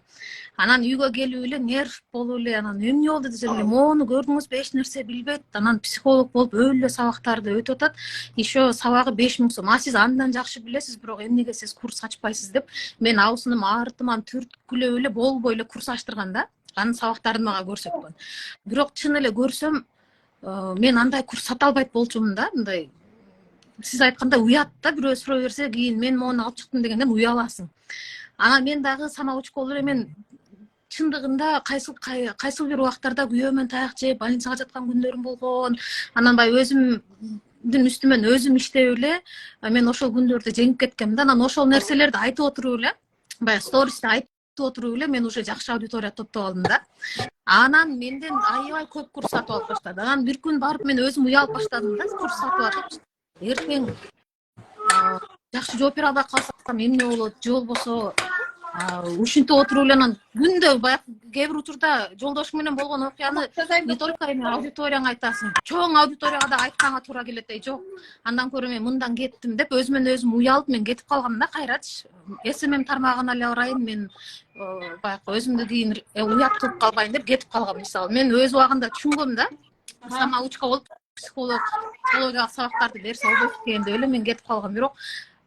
Анан үйгө келип эле нерв болуп эле, анан эмне болду десем эле, моуну көрдүңүзбү, эч нерсе билбейт. Анан психолог болуп өлү эле сабактарды өтүп атат. Еще сабагы 5000 сом. Сиз андан жакшы билесиз, бирок эмнеге сиз курс ачпайсыз деп мен аусунум артыман түрткүлөп эле болбой эле курс ачтырган да. Анын сабактарын мага көрсөткөн. Бирок чын эле көрсөм мен андай курс сата албайт болчумун да. Мындай сиз айткандай уят да, бирөө суроо берсе кийин мен моуну алып чыктым дегенден уяласың. Анан мен дагы самоучка болуп эле мен чындыгында кайсыл бир убактарда күйөөмөн таяк жеп больницага жаткан күндөрүм болгон. Анан баягы өзүмдүн үстүмөн өзүм иштеп эле мен ошол күндөрдү жеңип кеткем да. Анан ошол нерселерди айтып отуруп эле, баягы стористе айтып отуруп эле мен уже жакшы аудитория топтоп алдым да. Анан менден аябай көп курс сатып алып баштады. Анан бир күн барып мен өзүм уялып баштадым да, курс сатып алып. Эртең жакшы жооп бере албай калсам эмне болот, же болбосо ушинтип отуруп эле анан күндө баягы кээ бир учурда жолдошуң менен болгон окуяны не только эми аудиторияңа айтасың, чоң аудиторияга да айтканга туура келет. Жок, андан көрө мен мындан кеттим деп өзүмөн өзүм уялып мен кетип калгам да кайрачы. СММ тармагына эле барайын, мен баягы өзүмдү кийин уят кылып калбайын деп кетип калгам. Мисалы мен өз убагында түшүнгөм да, самоучка болуп психологиялык сабактарды берсе болбойт экен деп эле мен кетип калгам. Бирок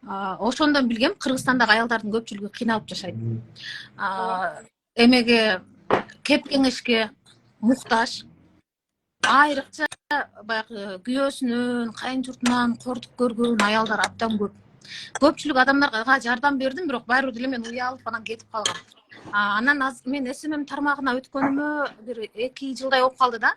ошондон билгем Кыргызстандагы аялдардын көпчүлүгү кыйналып жашайт. Эмеге, кеп кеңешке муктаж, айрыкча баягы күйөөсүнөн, кайын журтунан кордук көргөн аялдар абдан көп. Көпчүлүк адамдарга жардам бердим, бирок баары бир деле мен уялып анан кетип калгам. Анан мен СММ тармагына өткөнүмө бир 2 жылдай болуп калды да.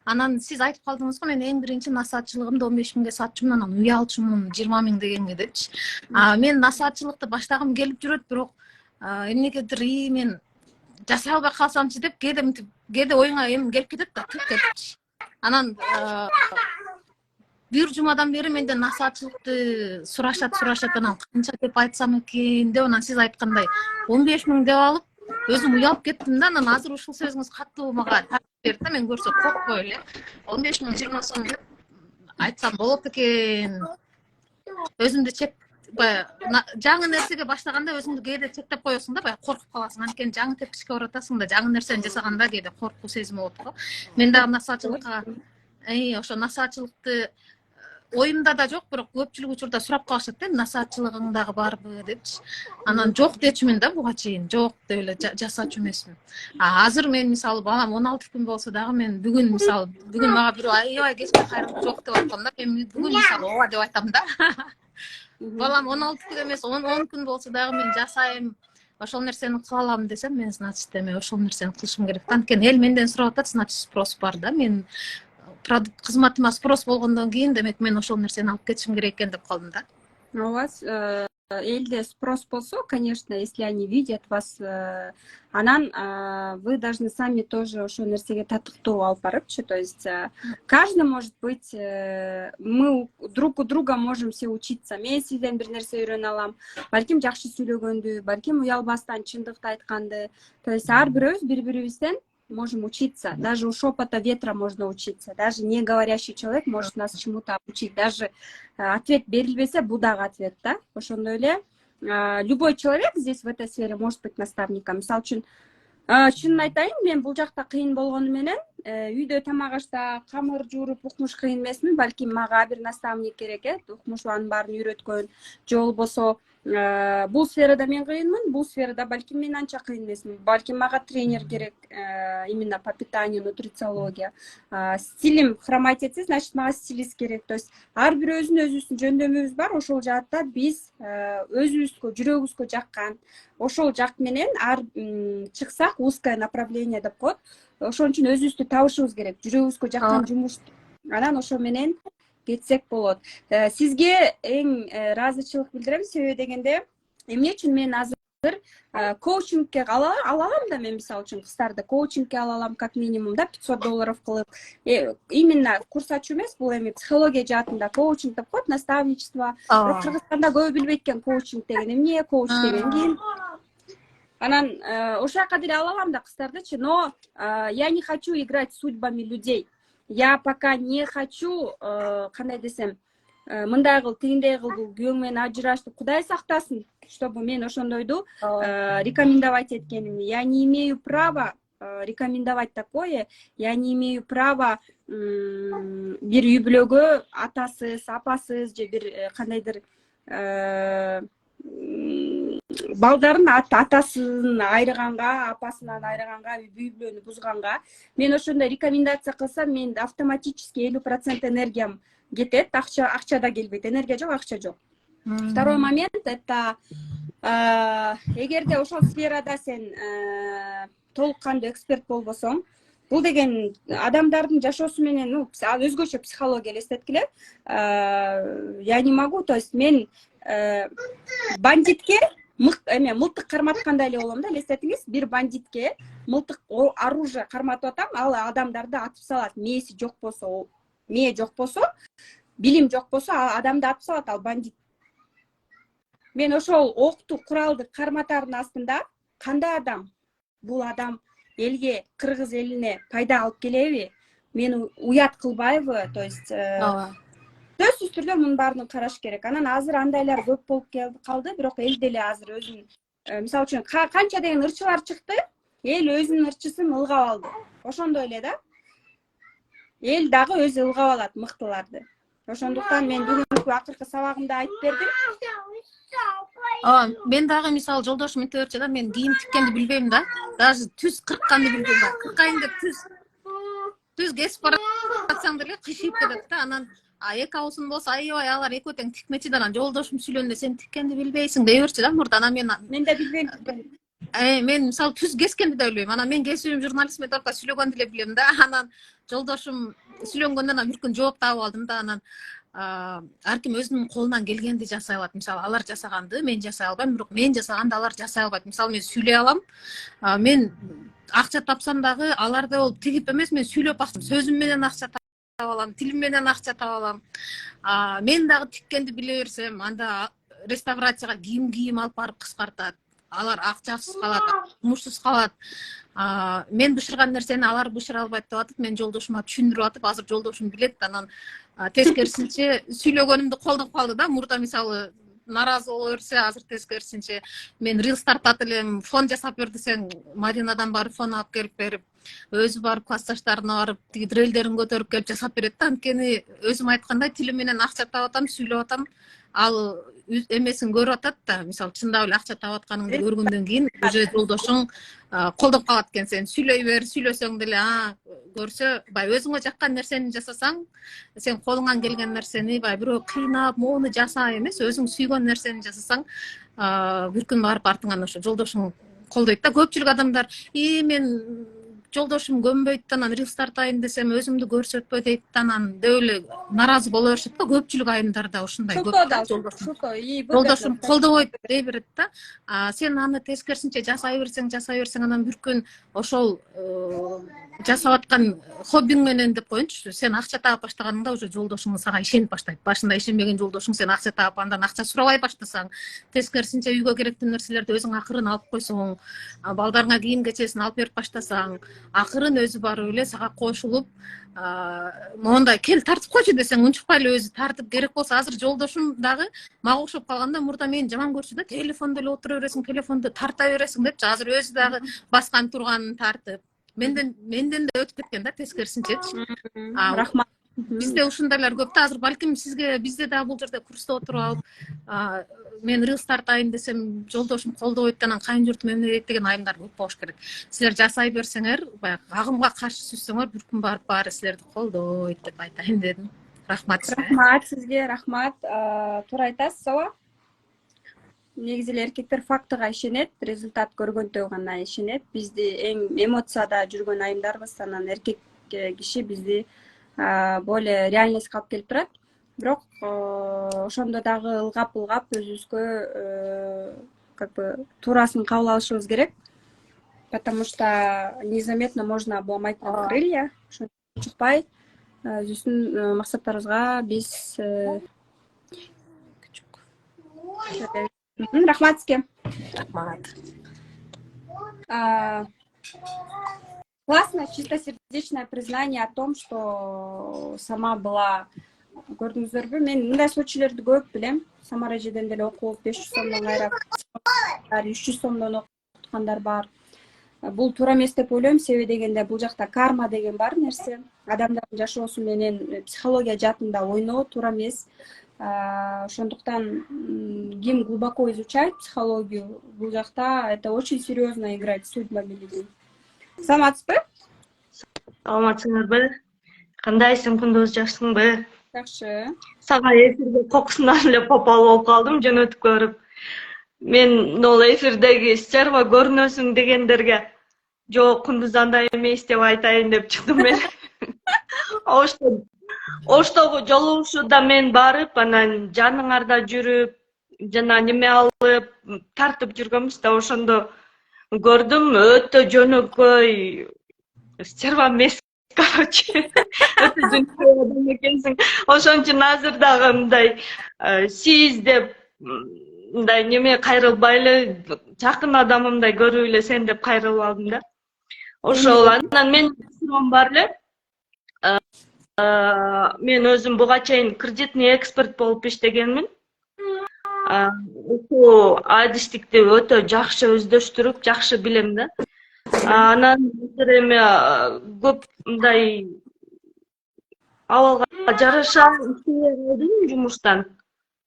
Анан сиз айтып калдыңыз го, мен эң биринчи насаатчылыгымды 15 миңге сатчумун, анан уялчумун 20 миң дегенге депчи. Мен насаатчылыкты баштагым келип жүрөт, бирок эмнегедир мен жасай албай калсамчы деп кээде оюңа эми келип кетет да, түк кетчи. Анан бир жумадан бери менден насаатчылыкты сурашат, анан канча деп айтсам экен деп, анан сиз айткандай 15 миң деп алып, өзүм уялып кеттим да. Анан азыр ушул сөзүңүз катуу мага берди да, мен көрсө коркпой эле 15 миң 20 сом деп айтсам болот экен. Өзүмдү чек жаңы нерсеге баштаганда өзүңдү кээде чектеп коесуң да, баягы коркуп каласың. Анткени жаңы тепкичке баратасың да, жаңы нерсени жасаганда кээде коркуу сезими болот го. Мен дагы насаатчылыкка ошо насаатчылыкты оюмда да жок, бирок көпчүлүк учурда сурап калышат да, насаатчылыгың дагы барбы депчи. Анан жок дечүмүн да, буга чейин жок деп эле жасачу эмесмин. Азыр мен мисалы балам 16 күн болсо дагы мен бүгүн мага бирөө аябай кечке кайрылып жок деп айтканда, мен бүгүн мисалы ооба деп айтам да. Балам 16 күн эмес 10 күн болсо дагы мен жасайм, ошол нерсени кыла алам десем, мен значит эме ошол нерсени кылышым керек. Анткени эл менден сурап атат, значит спрос бар да. Мен продукт кызматыма спрос болгондон кийин демек мен ошол нерсени алып кетишим керек экен деп калдым да. У вас элде спрос болсо, конечно, если они видят вас, анан вы должны сами тоже ошол нерсеге татыктуу алып барыпчы. То есть каждый может быть, мы друг у друга можем все учиться. Мен сизден бир нерсе үйрөнө алам, балким жакшы сүйлөгөндү, балким уялбастан чындыкты айтканды. То есть ар бирөөбүз бири-бирибизден можем учиться. Даже у шепота ветра можно учиться. Даже не говорящий человек может нас чему-то обучить. Даже ответ берилбесе, бул дагы ответ, да? Ошондой эле любой человек здесь в этой сфере может быть наставником. Мисалы үчүн, чынын айтайын, мен бул жакта кыйын болгону менен үйдө тамак ашта камыр жууруп укмуш кыйын эмесмин. Балким мага бир наставник керек, укмуш анын баарын үйрөткөн, же болбосо бул сферада мен кыйынмын, бул сферада балким мен анча кыйын эмесмин. Балким мага тренер керек, именно по питанию, нутрициология. Стилим хромать этсе, значит мага стилист керек. То есть ар бир өзүбүздүн жөндөмүбүз бар. Ошол жаатта биз өзүбүзгө, жүрөгүбүзгө жаккан, ошол жак менен чыксак узкое направление деп коет. Ошон үчүн өзүбүздү табышыбыз керек. Жүрөгүбүзгө жаккан жумуш. Анан ошо менен кетсек болот. Сизге эң ыраазычылык билдирем, себеби дегенде эмне үчүн мен азыр коучингке ала алам да, мен мисалы үчүн кыздарды коучингке ала алам, как минимум да $500 кылып. Именно курс ачуу эмес, бул эми психология жаатында коучинг деп коет, наставничество. Бирок Кыргызстанда көбү билбейт экен коучинг деген эмне, коуч деген ким. Анан ошол жака деле ала алам да кыздардычы, но я не хочу играть судьбами людей. Я пока не хочу, кандай десем, мындай кыл, тигиндей кыл, бул күйөөң менен ажырашты, Кудай сактасын, чтобы мен ошондойду рекомендовать эткенимди. Я не имею права рекомендовать такое, я не имею права бир үй бүлөгө атасыз, апасыз же бир кандайдыр балдарын атасынан айрыганга, апасынан айрыганга, үй бүлөнү бузганга. Мен ошондой рекомендация кылсам, мен автоматически 50% энергиям кетет, акча да келбейт, энергия жок, акча жок. Второй момент это эгерде ошол сферада сен толук кандуу эксперт болбосоң, бул деген адамдардын жашоосу менен, өзгөчө психология элестеткиле. Я не могу, то есть мен бандитке мылтык карматкандай эле болом да, элестетиңиз, бир бандитке мылтык оружие карматып атам, ал адамдарды атып салат. Мээси жок болсо, мээ жок болсо, билим жок болсо, адамды атып салат ал бандит. Мен ошол окту, куралды карматардын астында кандай адам? Бул адам элге, кыргыз элине пайда алып келеби? Мени уят кылбайбы? То есть сөзсүз түрдө мунун баарын караш керек. Анан азыр андайлар көп болуп калды, бирок эл деле азыр өзүн, мисалы үчүн канча деген ырчылар чыкты, эл өзүнүн ырчысын ылгап алды. Ошондой эле да. Эл дагы өзү ылгап алат мыктыларды. Ошондуктан мен бүгүнкү акыркы сабагымда айтып бердим. Мен дагы мисалы жолдошум мынтип берчү да, мен кийим тиккенди билбейм да. Даже түз кыркканды билбейм да. Кыркайын деп түз кесип баратсаң деле кыйшыйып кетет да. Анан эки абысын болсо, аябай алар экөө тең тикмечи да. Анан жолдошум сүйлөнгөндө сен тиккенди билбейсиң дей берчү да мурда. Анан мен да билбейм. Мен мисалы түз кескенди да билбейм. Анан мен кесибим журналист менен только сүйлөгөндү эле билем да. Анан жолдошум сүйлөнгөндөн анан бир күн жооп таап алдым да. Анан ар ким өзүнүн колунан келгенди жасай алат. Мисалы алар жасаганды мен жасай албайм, бирок мен жасаганды алар жасай албайт. Мисалы мен сүйлөй алам. Мен акча тапсам дагы аларда болуп тигип эмес, мен сүйлөп бактым. Сөзүм менен акча таап алам, тилим менен акча таап алам. Мен дагы тиккенди биле берсем, анда реставрацияга кийим алып барып кыскартат. Алар акчасыз калат, жумушсуз калат. Мен бышырган нерсени алар бышыра албайт деп атып, мен жолдошума түшүндүрүп атып, азыр жолдошум билет. Анан тескерисинче сүйлөгөнүмдү колдоп калды да. Мурда мисалы наразы боло берсе, азыр тескерисинче мен рилс тартат элем, фон жасап бер десең, Маринадан барып фон алып келип берип, өзү барып классташтарына барып тиги дрелдерин көтөрүп келип жасап берет да. Анткени өзүм айткандай тилим менен акча таап атам, сүйлөп атам. Ал эмесин көрүп атат да, мисалы чындап эле акча таап атканыңды көргөндөн кийин уже жолдошуң колдоп калат экен. Сен сүйлөй бер, сүйлөсөң деле көрсө, бай өзүңө жаккан нерсени жасасаң, сен колуңан келген нерсени бай бирөө кыйнап, моуну жаса эмес, өзүң сүйгөн нерсени жасасаң, бир күн барып артыңан ошо жолдошуң колдойт да. Көпчүлүк адамдар, мен жолдошум көнбөйт, анан рилс тартайын десем өзүмдү көрсөтпөй дейт, анан деп эле наразы боло беришет да. Көпчүлүк айымдарда ушундай көп. Жолдошум колдобойт дей берет да. Сен аны тескерисинче жасай берсең, анан бир күн ошол жасап аткан хоббиң менен деп коеюнчу, сен акча таап баштаганыңда уже жолдошуң сага ишенип баштайт. Башында ишенбеген жолдошуң сен акча таап, андан акча сурабай баштасаң, тескерисинче үйгө керектүү нерселерди өзүң акырын алып койсоң, балдарыңа кийим кечесин алып берип баштасаң, акырын өзү барып эле сага кошулуп, мондай кел тартып койчу десең, унчукпай эле өзү тартып, керек болсо азыр жолдошум дагы мага окшоп калганда, мурда мени жаман көрчү да, телефондо эле отура бересиң, телефонду тарта бересиң депчи. Азыр өзү дагы баскан турганын тартып, менден да өтүп кеткен да, тескерисинчечи. Рахмат. Бизде ушундайлар көп да. Азыр балким сизге, бизде дагы бул жерде курста отуруп алып, мен рилс тартайын десем жолдошум колдобойт, анан кайын журтум эмне дейт деген айымдар көп болуш керек. Силер жасай берсеңер, баягы агымга каршы сүзсөңөр бир күн барып баары силерди колдойт деп айтайын дедим. Рахмат сизге. Рахмат сизге, рахмат. Туура айтасыз, ооба. Негизи эле эркектер фактыга ишенет, результат көргөндө гана ишенет. Бизди эң эмоцияда жүргөн айымдарбыз, анан эркек киши бизди более реальностька алып келип турат. Бирок ошондо дагы ылгап өзүбүзгө как бы туурасын кабыл алышыбыз керек. Потому что незаметно можно обломать нам крылья. Ошондо чукпай өзүбүздүн максаттарыбызга биз рахмат сизге. Рахмат. Классно, чистосердечное признание о том, что сама была. Көрдүңүздөрбү, мен мындай случайларды көп билем. Самара эжеден деле окуп 500 сомдон кайрап, 300 сомдон окуткандар бар. Бул туура эмес деп ойлойм, себеби дегенде бул жакта карма деген бар нерсе. Адамдардын жашоосу менен психология жаатында ойноо туура эмес. Ошондуктан ким глубоко изучает психологию, бул жакта это очень серьезно играет судьбами людей. Саламатсызбы? Саламатсыңарбы? Кандайсың, күндүз жакшысыңбы? Жакшы. Сага эфирде кокусунан эле попал болуп калдым, жөнөтүп көрүп. Мен ол эфирдеги стерва көрүнөсүң дегендерге жок, күндүз андай эмес деп айтайын деп чыктым мен. Оштогу жолугушууда мен барып, анан жаныңарда жүрүп, жана неме алып, тартып жүргөнбүз да, ошондо көрдүм, өтө жөнөкөй стерва эмес, короче. Өтө жөнөкөй адам экенсиң. Ошон үчүн азыр дагы мындай сиз деп мындай неме кайрылбай эле, жакын адамымдай көрүп эле сен деп кайрылып алдым да. Ошол анан мен суроом бар эле. Мен өзүм буга чейин кредитный эксперт болуп иштегенмин. Ушул адистикти өтө жакшы өздөштүрүп, жакшы билем да. Анан эми көп мындай абалга жараша иштебей калдым жумуштан.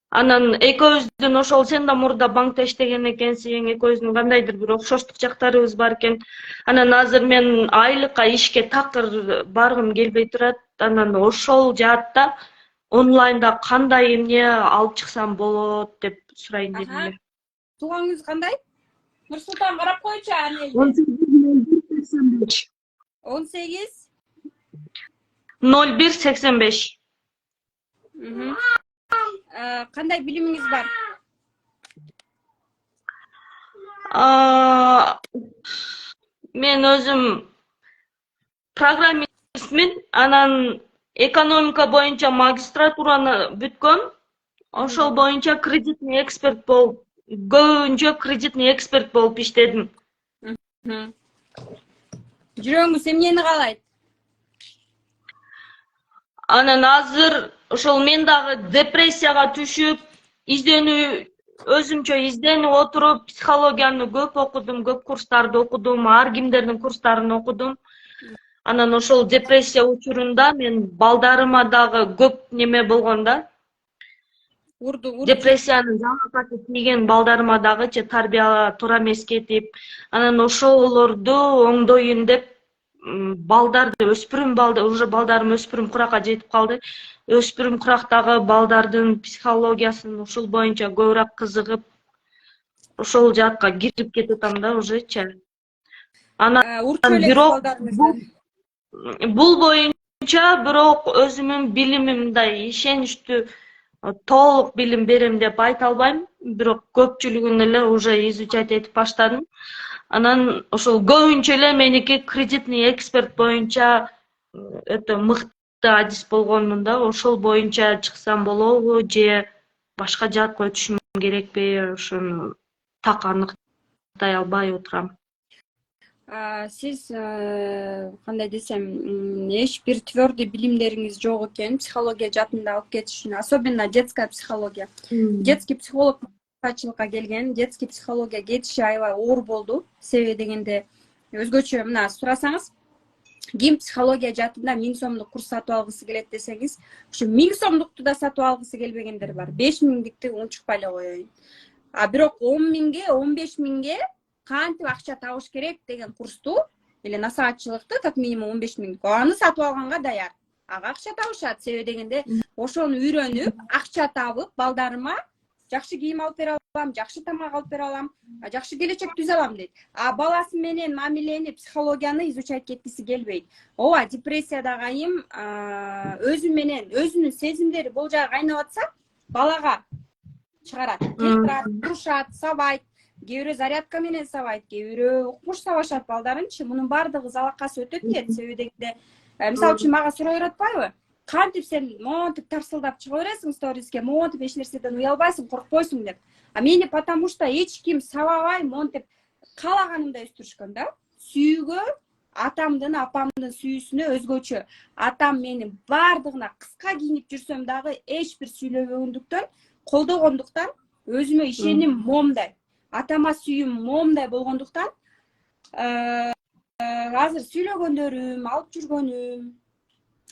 Анан экөөбүздүн ошол сен да мурда банкта иштеген экенсиң, экөөбүздүн кандайдыр бир окшоштук жактарыбыз бар экен. Анан азыр мен айлыкка ишке такыр баргым келбей турат. Анан ошол жаатта онлайнда кандай эмне алып чыксам болот деп сурайын дедим. Туугаңыз кандай? Нурсултан карап койчу аны. 18 0185. Кандай билимиңиз бар? Мен өзүм программистмин, анан экономика боюнча магистратураны бүткөм. Ошол боюнча кредитный эксперт болуп, көбүнчө кредитный эксперт болуп иштедим. Жүрөгүңүз эмнени каалайт? Анан азыр ошол мен дагы депрессияга түшүп, өзүмчө изденип отуруп, психологияны көп окудум, көп курстарды окудум, ар кимдердин курстарын окудум. Анан ошол депрессия учурунда мен балдарыма дагы көп неме болгон да. Депрессиянын жалакаты тийген балдарыма дагы тарбия туура эмес кетип, анан ошолорду оңдоюн деп балдарды, уже балдарым өспүрүм куракка жетип калды. Өспүрүм курактагы балдардын психологиясын ошол боюнча көбүрөөк кызыгып, ошол жаатка кирип кетем да ужечи. Анан бирок бул боюнча бирок өзүмдүн билимимдай ишеничтүү толук билим берем деп айта албайм, бирок көпчүлүгүн эле уже изучать этип баштадым. Анан ошол көбүнчө эле меники кредитный эксперт боюнча өтө мыкты адис болгонмун да. Ошол боюнча чыксам болобу же башка жаатка өтүшүм керекпи, ошону так аныктай албай отурам. Сиз кандай десем, эч бир твёрдый билимдериңиз жок экен психология жаатында алып кетиш үчүн, особенно детская психология. Детский психолог качылыкка келген, детский психология кетиши аябай оор болду. Себеби дегенде өзгөчө мына сурасаңыз, ким психология жаатында 1000 сомдук курс сатып алгысы келет десеңиз, ушу 1000 сомдукту да сатып алгысы келбегендер бар. 5000дикти унчукпай эле коеюн. А бирок 10.000ге, 15.000ге кантип акча табыш керек деген курсту или насаатчылыкты как минимум 15.000 аны сатып алганга даяр. Ага акча табышат. Себеби дегенде ошону үйрөнүп, акча табып, балдарыма жакшы кийим алып бере алам, жакшы тамак алып бере алам, жакшы келечек түзө алам дейт. А баласы менен мамилени, психологияны изучать кеткиси келбейт. Ооба, депрессияда айым өзү менен, өзүнүн сезимдери бул жагы кайнап атса, балага чыгарат. Турушат, сабайт. Кээ бирөө зарядка менен сабайт, кээ бирөө укмуш сабашат балдарынчы. Мунун баардыгы залакасы өтөт дейт. Себеби дегенде, мисалы үчүн мага сурай бератпайбы? Кантип сен монтип тарсылдап чыга бересиң сториске, монтип эч нерседен уялбайсың, коркпойсуң деп. А мени потому что эч ким сабабай монтип каалаганымда өстүрүшкөн да. Сүйүүгө атамдын, апамдын сүйүүсүнө өзгөчө. Атам мени баардыгына кыска кийинип жүрсөм дагы эч бир сүйлөбөгөндүктөн, колдогондуктан өзүмө ишеним момдай. Атама сүйүүм момдай болгондуктан азыр сүйлөгөндөрүм, алып жүргөнүм,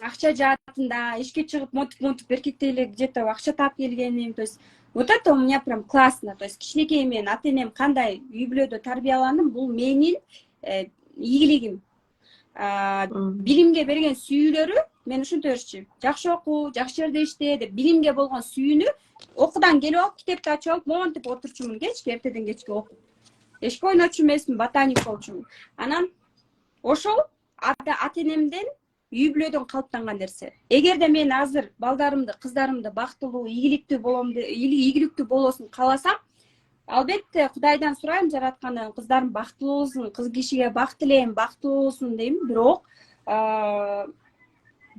акча жаатында ишке чыгып монтип эркектей эле где-то акча таап келгеним, то есть вот это у меня прям классно. То есть кичинекей мен ата энем кандай үй бүлөдө тарбияландым, бул менин ийгилигим. Билимге берген сүйүүлөрү мен ушинте берчү. Жакшы окуу, жакшы жерде иште деп билимге болгон сүйүүнү окуудан келип алып, китепти ачып алып, монтип отурчумун кечке, эртеден кечке окуп. Эшикке ойночу эмесмин, ботаник болчумун. Анан ошол ата энемден үй бүлөдөн калыптанган нерсе. Эгерде мен азыр балдарымды, кыздарымды бактылуу, ийгиликтүү болосун кааласам, албетте Кудайдан сурайм, жараткандан кыздарым бактылуу болсун, кыз кишиге бак тилейм, бактылуу болсун дейм. Бирок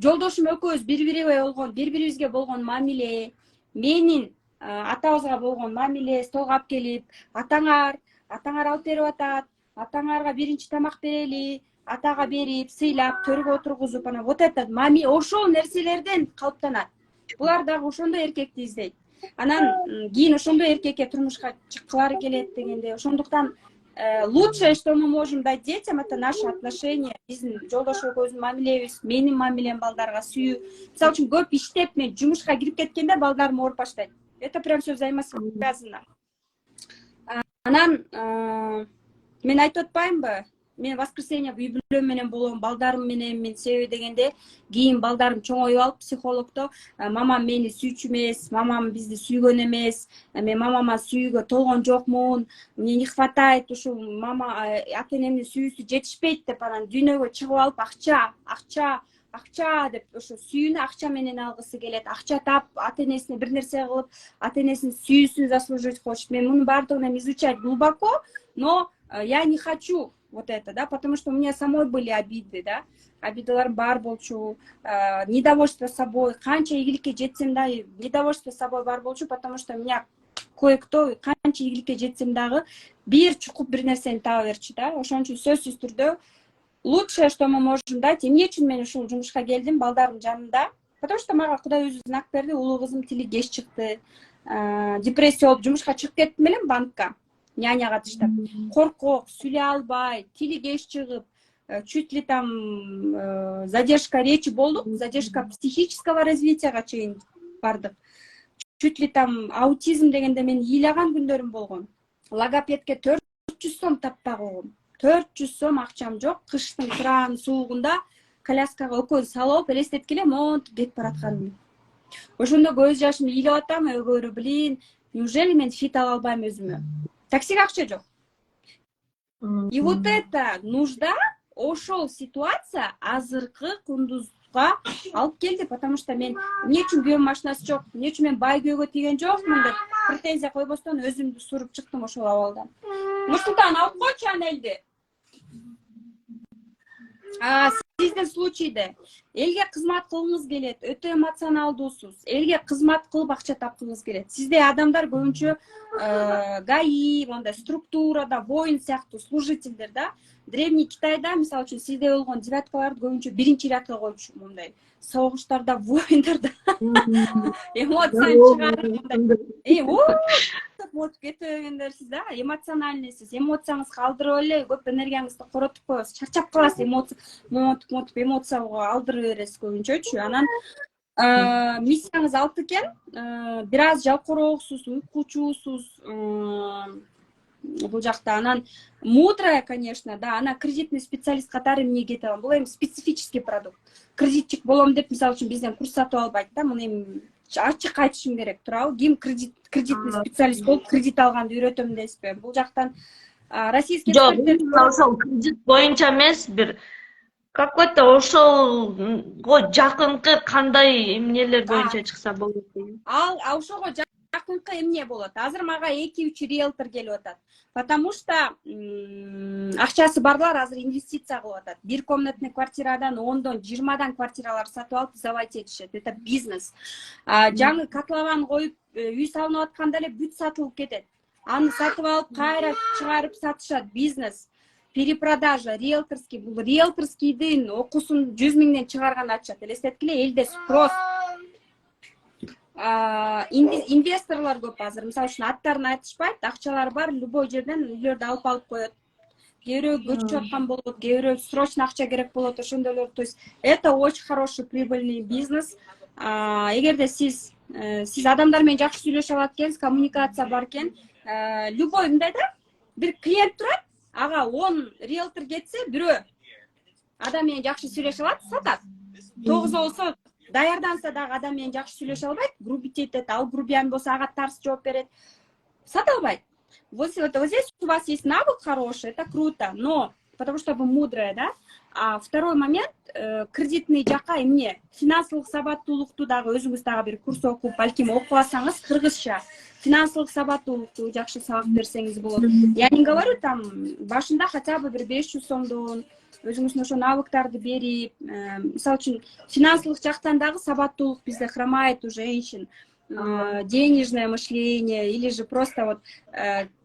жолдошум экөөбүз бири-бирибизге болгон мамиле, менин атабызга болгон мамиле, столго алып келип, атаңар алып берип атат, атаңарга биринчи тамак берели, атага берип, сыйлап, төргө отургузуп, ана вот это ошол нерселерден калыптанат. Булар дагы ошондой эркекти издейт. Анан кийин ошондой эркекке турмушка чыккылары келет дегенде, ошондуктан лучшее, что мы можем дать детям, это наши отношения. Биздин жолдош экөөбүздүн мамилебиз, менин мамилем балдарга сүйүү. Мисалы үчүн көп иштеп мен жумушка кирип кеткенде балдарым ооруп баштайт. Это прям все взаимосвязано. Анан мен айтып атпаймынбы? Мен воскресенье үй бүлөм менен болом, балдарым менен мен себеби дегенде, кийин балдарым чоңоюп алып психологдо, мамам мени сүйчү эмес, мамам бизди сүйгөн эмес, мен мамама сүйүүгө толгон жокмун, мне не хватает ушул мама ата энемдин сүйүүсү жетишпейт деп анан дүйнөгө чыгып алып акча деп ошо сүйүүнү акча менен алгысы келет. Акча тап, ата энесине бир нерсе кылып, ата энесинин сүйүүсүн заслужить хочет. Мен мунун баардыгын изучать глубоко, но я не хочу вот это, да, потому что у меня самой были обиды, да, обидаларым бар болчу, недовольство собой, канча ийгиликке жетсем да, недовольство собой бар болчу, потому что меня кое-кто канча ийгиликке жетсем дагы бир чукуп бир нерсени таба берчү, да, ошон үчүн сөзсүз түрдө лучшее, что мы можем дать, эмне үчүн мен ушул жумушка келдим, балдарым жанында, потому что мага Кудай өзү знак берди, улуу кызым тили кеч чыкты, депрессия болуп жумушка чыгып кеттим элем банкка. Няняга тыштап, коркок, сүйлөй албай, тили кеч чыгып, чуть ли там задержка речи болдук, задержка психического развитияга чейин бардык. Чуть ли там аутизм дегенде мен ыйлаган күндөрүм болгон. Логопедке 400 сом таппай койгом. 400 сом акчам жок, кыштын кран суугунда коляскага экөөбүз салып, элестеткеле монтип кетип баратканым. Ошондо көз жашым ыйлап атам, өгөрү, блин, неужели мен фит ала албайм өзүмө? Таксиге акча жок. И вот эта нужда, ошол ситуация азыркы кундузга алып келди, потому что мен эмне үчүн күйөө машинасы жок, эмне үчүн мен бай күйөөгө тийген жокмун деп претензия койбостон өзүмдү суруп чыктым ошол абалдан. Нурсултан алып койчу аны элди. Сиздин случайда элге кызмат кылгыңыз келет, өтө эмоционалдуусуз, элге кызмат кылып акча тапкыңыз келет. Сиздей адамдар көбүнчө ГАИ, мондай структурада, воин сыяктуу служительдер да. Древний Китайда, мисалы үчүн, сизде болгон девяткаларды көбүнчө биринчи рядка коючу, мондай согуштарда, воиндарда эмоцияны чыгарып, мондай болуп кетебегендерсиз да, эмоциональныйсиз. Эмоцияңызды калтырып эле көп энергияңызды коротуп коесуз. Чарчап каласыз, мотуп эмоцияга алдырып бересиз көбүнчөчү. Анан миссияңыз алты экен, бир аз жалкоороксуз, уйкучусуз бул жакта. Анан мудрая, конечно, да, ана кредитный специалист катары эмне кетип алам. Бул эми специфический продукт. Кредитчик болом деп, мисалы үчүн бизден курс сатып албайт да. Муну эми ачык айтышым керек, туурабы? Ким кредитный специалист болуп кредит алганды үйрөтөм дейсизби? Бул жактан российский эксперттер ошол кредит боюнча эмес, бир какой-то ошого жакынкы кандай эмнелер боюнча чыкса болот дейм. Ошого жакынкы эмне болот? Азыр мага 2-3 риэлтор келип атат. Потому что акчасы барлар азыр инвестиция кылып атат. Бир комнатный квартирадан 10-дан 20-дан квартиралар сатып алып сдавать этишет. Это бизнес. Жаңы котлован коюп үй салынып атканда эле бүт сатылып кетет. Аны сатып алып кайра чыгарып сатышат. Бизнес. Перепродажа, риэлторский. Бул риэлторскийдин окуусун 100 миңден чыгарган атышат. Элестеткиле, элде спрос. Инвесторлар көп азыр. Мисалы үчүн аттарын айтышпайт, акчалары бар, любой жерден үйлөрдү алып коет. Кээ бирөө көчүп аткан болот, кээ бирөө срочно акча керек болот, ошондойлор. То есть это очень хороший прибыльный бизнес. Эгерде сиз адамдар менен жакшы сүйлөшө алат экенсиз, коммуникация бар экен, любой мындай да, бир клиент турат, ага 10 риэлтор кетсе, бирөө адам менен жакшы сүйлөшө алат, сатат. 9 болсо даярданса дагы адам менен жакшы сүйлөшө албайт, грубить этет, ал грубиян болсо ага тарс жооп берет. Сата албайт. Вот здесь у вас есть навык хороший, это круто, но потому что вы мудрая, да? А второй момент, кредитный жака эмне, финансылык сабаттуулукту дагы өзүңүз дагы бир курс окуп, балким окуп алсаңыз, кыргызча финансылык сабаттуулукту жакшы сабак берсеңиз болот. Я не говорю там башында хотя бы бир 500 сомдон өзүңүздүн ошо навыктарды берип, мисалы үчүн финансылык жактан дагы сабаттуулук бизде хромает у женщин. Денежное мышление или же просто вот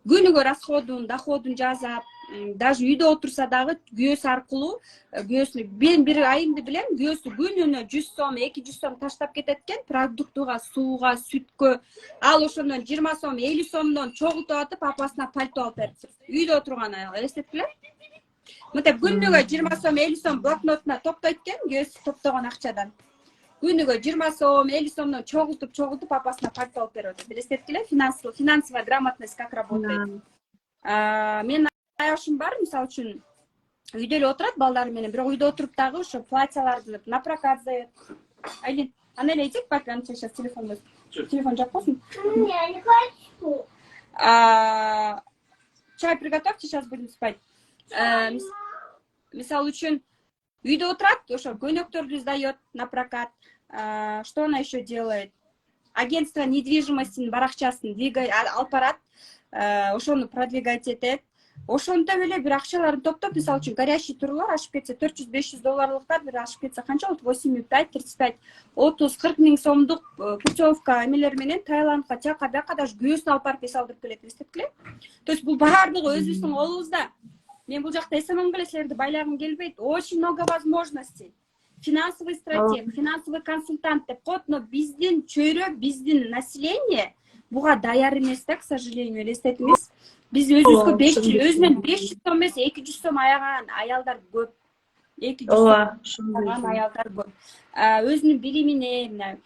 күнүгө расходун, доходун жазап, даже үйдө отурса дагы күйөөсү аркылуу, күйөөсүнү мен бир айымды билем, күйөөсү күнүнө 100 сом, 200 сом таштап кетет экен продуктуга, сууга, сүткө. Ал ошондон 20 сом, 50 сомдон чогултуп атып, апасына пальто алып берип. Үйдө отурган аял, элестеткиле? Мынтип күнүгө 20 сом, 50 сом блокнотуна топтойт экен, күйөөсү топтогон акчадан. Күнүгө 20 сом, 50 сомдон чогултуп апасына пальто алып берип атат. Элестеткиле? Финансовая грамотность как работает. Мен аяшым бар, мисалы үчүн үйдө эле отурат балдары менен, бирок үйдө отуруп дагы ошо платьяларды на прокат сдает. Айлин, аны эле айтсак, бак, аны сейчас телефон жок болсун. Я не хочу. Чай приготовьте, сейчас будем спать. Мисалы үчүн үйдө отурат, ошо көйнөктөрдү сдает на прокат. Что она еще делает? Агентство недвижимости баракчасын алып барат, ошону продвигать этет. Ошондо эле бир акчаларын топтоп, мисалы үчүн горящий турлар ашып кетсе, 400-500 долларлыктар бир ашып кетсе, канча болот? 85, 35, 30, 40 миң сомдук путевка эмелер менен Таиландга, тияка бияка даже күйөөсүн алып барып эс алдырып келет, эстеткиле? То есть бул баардыгы өзүбүздүн колубузда. Мен бул жакта эсемем эле силерди байлагым келбейт. Очень много возможностей. Финансовый стратег, финансовый консультант деп коет, но биздин чөйрө, биздин население буга даяр эмес да, к сожалению, элестетиңиз. Биз өзүбүзгө 500 сом эмес, 200 сом аяган аялдар көп. 200 сом аяган аялдар көп. Өзүнүн билимине,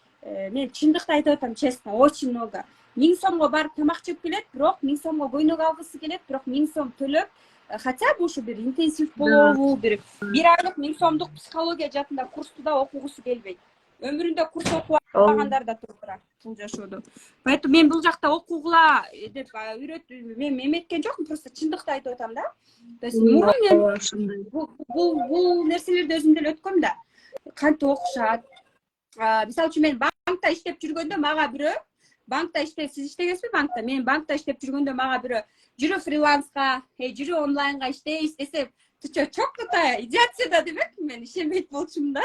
мен чындыкты айтып атам, честно, очень много. 1000 сомго барып тамак жеп келет, бирок 1000 сомго көйнөк алгысы келет, бирок 1000 сом төлөп, хотя бы ушу бир интенсив болобу, бир айлык 1000 сомдук психология жатында курсту да окугусу келбейт. Өмүрүндө курс окуп алгандар да турат бул жашоодо. Поэтому мен бул жакта окугула деп мен эметкен жокмун, просто чындыкты айтып атам да. То есть мурун мен бул нерселерди өзүм деле өткөм да. Кантип окушат. Мисалы үчүн мен банкта иштеп жүргөндө мага бирөө, банкта иштеп, сиз иштегенсизби банкта? Мен банкта иштеп жүргөндө мага бирөө жүрү фриланска, жүрү онлайнга иштейбиз десе, ты чё, чокнутая, иди отсюда демек, мен ишенбейт болчумун да.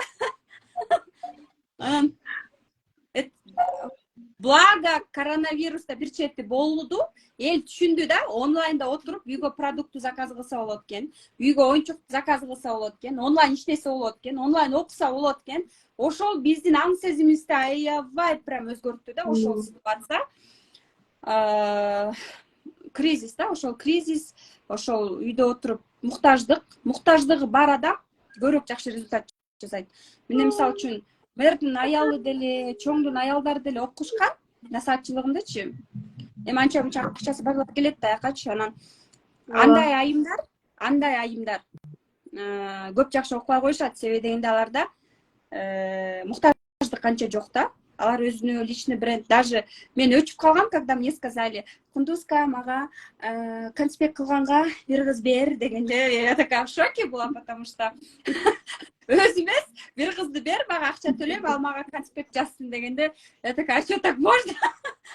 Благо коронавируста бир чети болду, эл түшүндү да, онлайнда отуруп үйгө продукту заказ кылса болот экен, үйгө оюнчук заказ кылса болот экен, онлайн иштесе болот экен, онлайн окуса болот экен. Ошол биздин аң сезимибизди аябай прям өзгөрттү да ошол ситуация. кризис да, ошол кризис, ошол үйдө отуруп муктаждыгы бар адам көбүрөөк жакшы результат жасайт. Мына мисалы үчүн мэрдин аялы деле, чоңдун аялдары деле окушкан насаатчылыгындачы. Эми анча мынча акчасы барлап келет да аякачы. Анан андай айымдар көп жакшы окубай коюшат. Себеби дегенде аларда муктаждык канча жок да. Алар өзүнө личный бренд. Даже мен өчүп калгам, когда мне сказали: Кундузка, мага конспект кылганга бир кыз бер дегенде, я такая в шоке была, потому что өзү эмес, бир кызды бер, мага акча төлөп, ал мага конспект жазсын дегенде, я такая: а что так можно?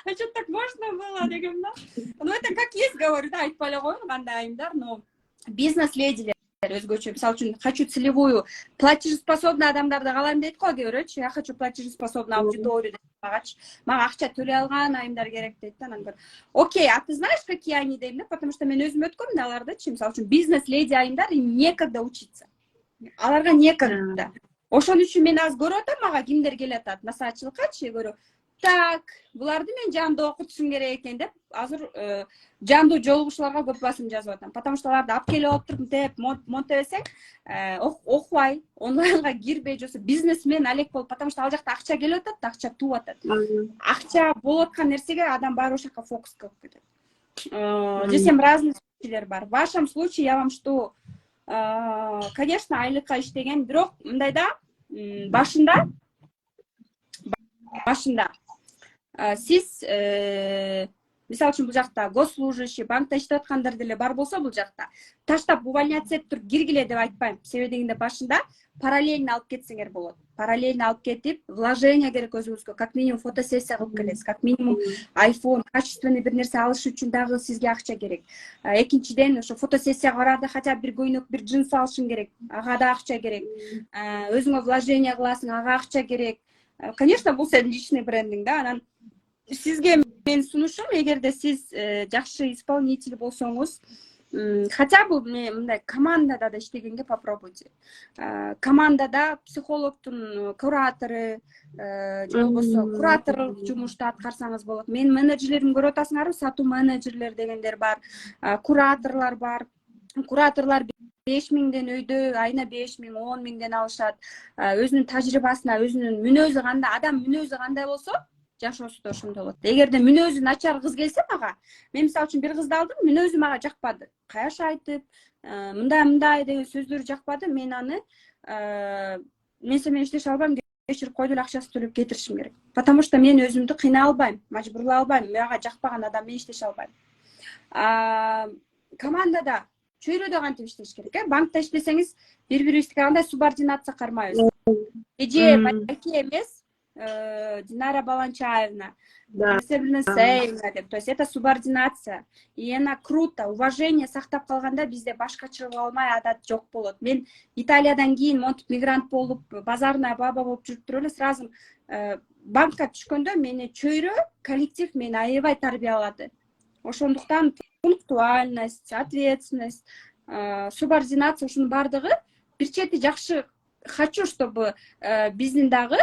А что так можно было деген да? Ну это как есть, говорю, да, айтпай эле коеюн кандай айымдар, но бизнес-ледилер өзгөчө. Мисалы үчүн хочу целевую платежеспособный адамдарды каалайм дейт го кээ бирөөчү. Я хочу платежеспособную аудиторию дейт магачы. Мага акча төлөй алган айымдар керек дейт да. Анан көрүп, окей, а ты знаешь, какие они дейм да? Потому что мен өзүм өткөм да алардычы. Мисалы үчүн бизнес-леди айымдар, им некогда учиться. Аларга некогда. Ошон үчүн мен азыр көрүп атам, мага кимдер келатат насаатчылыккачы, көрүп. Так, буларды мен жандуу окутушум керек экен деп, азыр жандуу жолугушууларга көп басым жазып атам. Потому что аларды алып келип отуруп деп монтебесең, окубай, онлайнга кирбей жосо бизнесмен алек болуп, потому что ал жакта акча келип атат, акча тууп атат. Акча болуп аткан нерсеге адам баары ошол жака фокус кылып кетет. Здесь разные случайлар бар. В вашем случае я вам что, конечно, айлыкка иштеген, бирок мындай да, башында сиз мисалы үчүн бул жакта госслужащий, банкта иштеп аткандар деле бар болсо, бул жакта таштап увольняться этип туруп киргиле деп айтпайм. Себеби дегенде башында параллельно алып кетсеңер болот. Параллельно алып кетип, вложение керек өзүңүзгө, как минимум фотосессия кылып келесиз, как минимум iPhone, качественный бир нерсе алыш үчүн дагы сизге акча керек. Экинчиден, ошо фотосессияга барарда хотя бы бир көйнөк, бир джинс алышың керек, ага да акча керек. Өзүңө вложение кыласың, ага акча керек. Конечно, бул сенин личный брендиң да. Анан сизге мен сунушум, эгерде сиз жакшы исполнитель болсоңуз, хотя бы мындай командада да иштегенге попробуйте. Командада психологдун куратору, же болбосо кураторлук жумушту аткарсаңыз болот. Мен менеджерлерим көрүп атасыңарбы, сатуу менеджерлер дегендер бар, кураторлор бар. Кураторлор 5.000ден өйдө айына 5.000, 10.000ден алышат. Өзүнүн тажрыйбасына, өзүнүн мүнөзү кандай, адам мүнөзү кандай болсо, жашоосу да ошондой болот. Эгерде мүнөзү начар кыз келсе мага, мен мисалы үчүн бир кызды алдым, мүнөзү мага жакпады. Каяш айтып, мындай деген сөздөрү жакпады. Мен аны мен сен менен иштеше албайм, кечирип койду эле, акчасын төлөп кетиришим керек. Потому что мен өзүмдү кыйнай албайм, мажбурлай албайм. Мага жакпаган адам менен иштеше албайм. Командада чөйрөдө кантип иштеш керек? Банкта иштесеңиз, бири-бирибизге кандай субординация кармайбыз. Эже Байке эмес, Динара Баланчаевна, Сейвна деп. То есть это субординация. И она круто. Уважение сактап калганда бизде башкача болмай адат жок болот. Мен Италиядан кийин монтип мигрант болуп, базарная баба болуп жүрүп туруп эле сразу банкка түшкөндө мени чөйрө, коллектив мени аябай тарбиялады. Ошондуктан пунктуальность, ответственность, субординация, ушунун бардыгы бир чети жакшы. Хочу, чтобы биздин дагы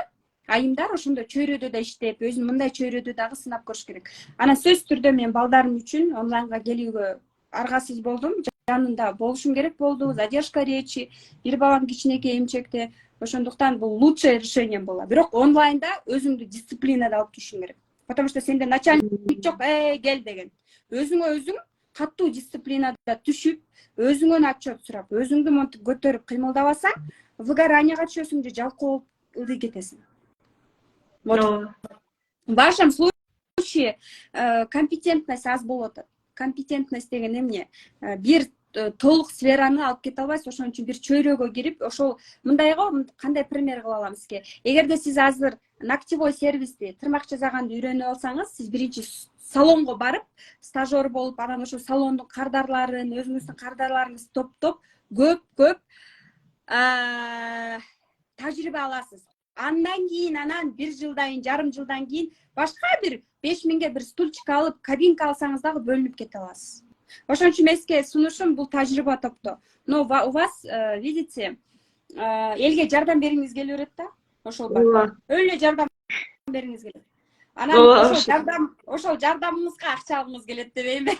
айымдар ошондой чөйрөдө да иштеп, өзүн мындай чөйрөдө дагы сынап көрүш керек. Анан сөзсүз түрдө мен балдарым үчүн онлайнга келүүгө аргасыз болдум. Жанында болушум керек болду. Задержка речи, бир балам кичинекей эмчекте. Ошондуктан бул лучшее решение болот. Бирок онлайнда өзүңдү дисциплинада алып турушуң керек. Потому что сенде начальник жок, кел деген. Өзүңө өзүң катуу дисциплинада түшүп, өзүңөн отчет сурап, өзүңдү монтип көтөрүп кыймылдабасаң, выгоранияга түшөсүң же жалкоо ылдый кетесиң. В вашем случае компетентность аз болот. Компетентность деген эмне? Бир толук сфераны алып кете албайсыз, ошон үчүн бир чөйрөгө кирип, ошол мындай го, кандай пример кыла алам сизге. Эгерде сиз азыр ногтевой сервисти, тырмак жасаганды үйрөнүп алсаңыз, сиз биринчи салонго барып, стажер болуп, анан ошо салондун кардарларын, өзүңүздүн кардарларыңызды топтоп, көп тажрыйба аласыз. Андан кийин, бир жылдан, жарым жылдан кийин башка бир 5.000ге бир стульчик алып, кабинка алсаңыз дагы бөлүнүп кете аласыз. Ошон үчүн меске сунушум бул тажрыйба топто. Но у вас, видите, элге жардам бергиңиз келип берет да, ошол бар. Өлө жардам бергиңиз келет. Анан ошол жардамыңызга акча алгыңыз келет дебейби?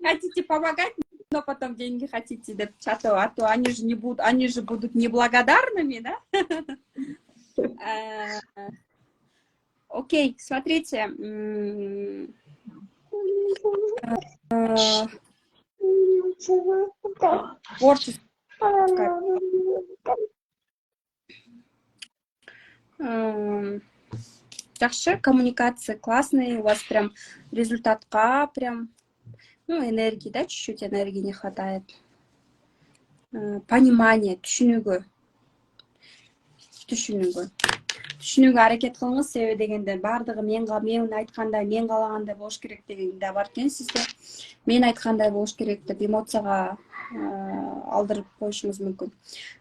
Хотите помогать, но потом деньги хотите деп чатып, а то они же будут неблагодарными, да? Окей, смотрите. Творчество. Жақсы, коммуникация классный, у вас прям результатка прям, энергии, да, чуть-чуть энергии не хватает. Понимание, түшүнүүгө аракет кылыңыз, себеби дегенде баардыгы мен айткандай, мен каалагандай болуш керек деген да бар экен сизде. Мен айткандай болуш керек деп эмоцияга алдырып коюшуңуз мүмкүн.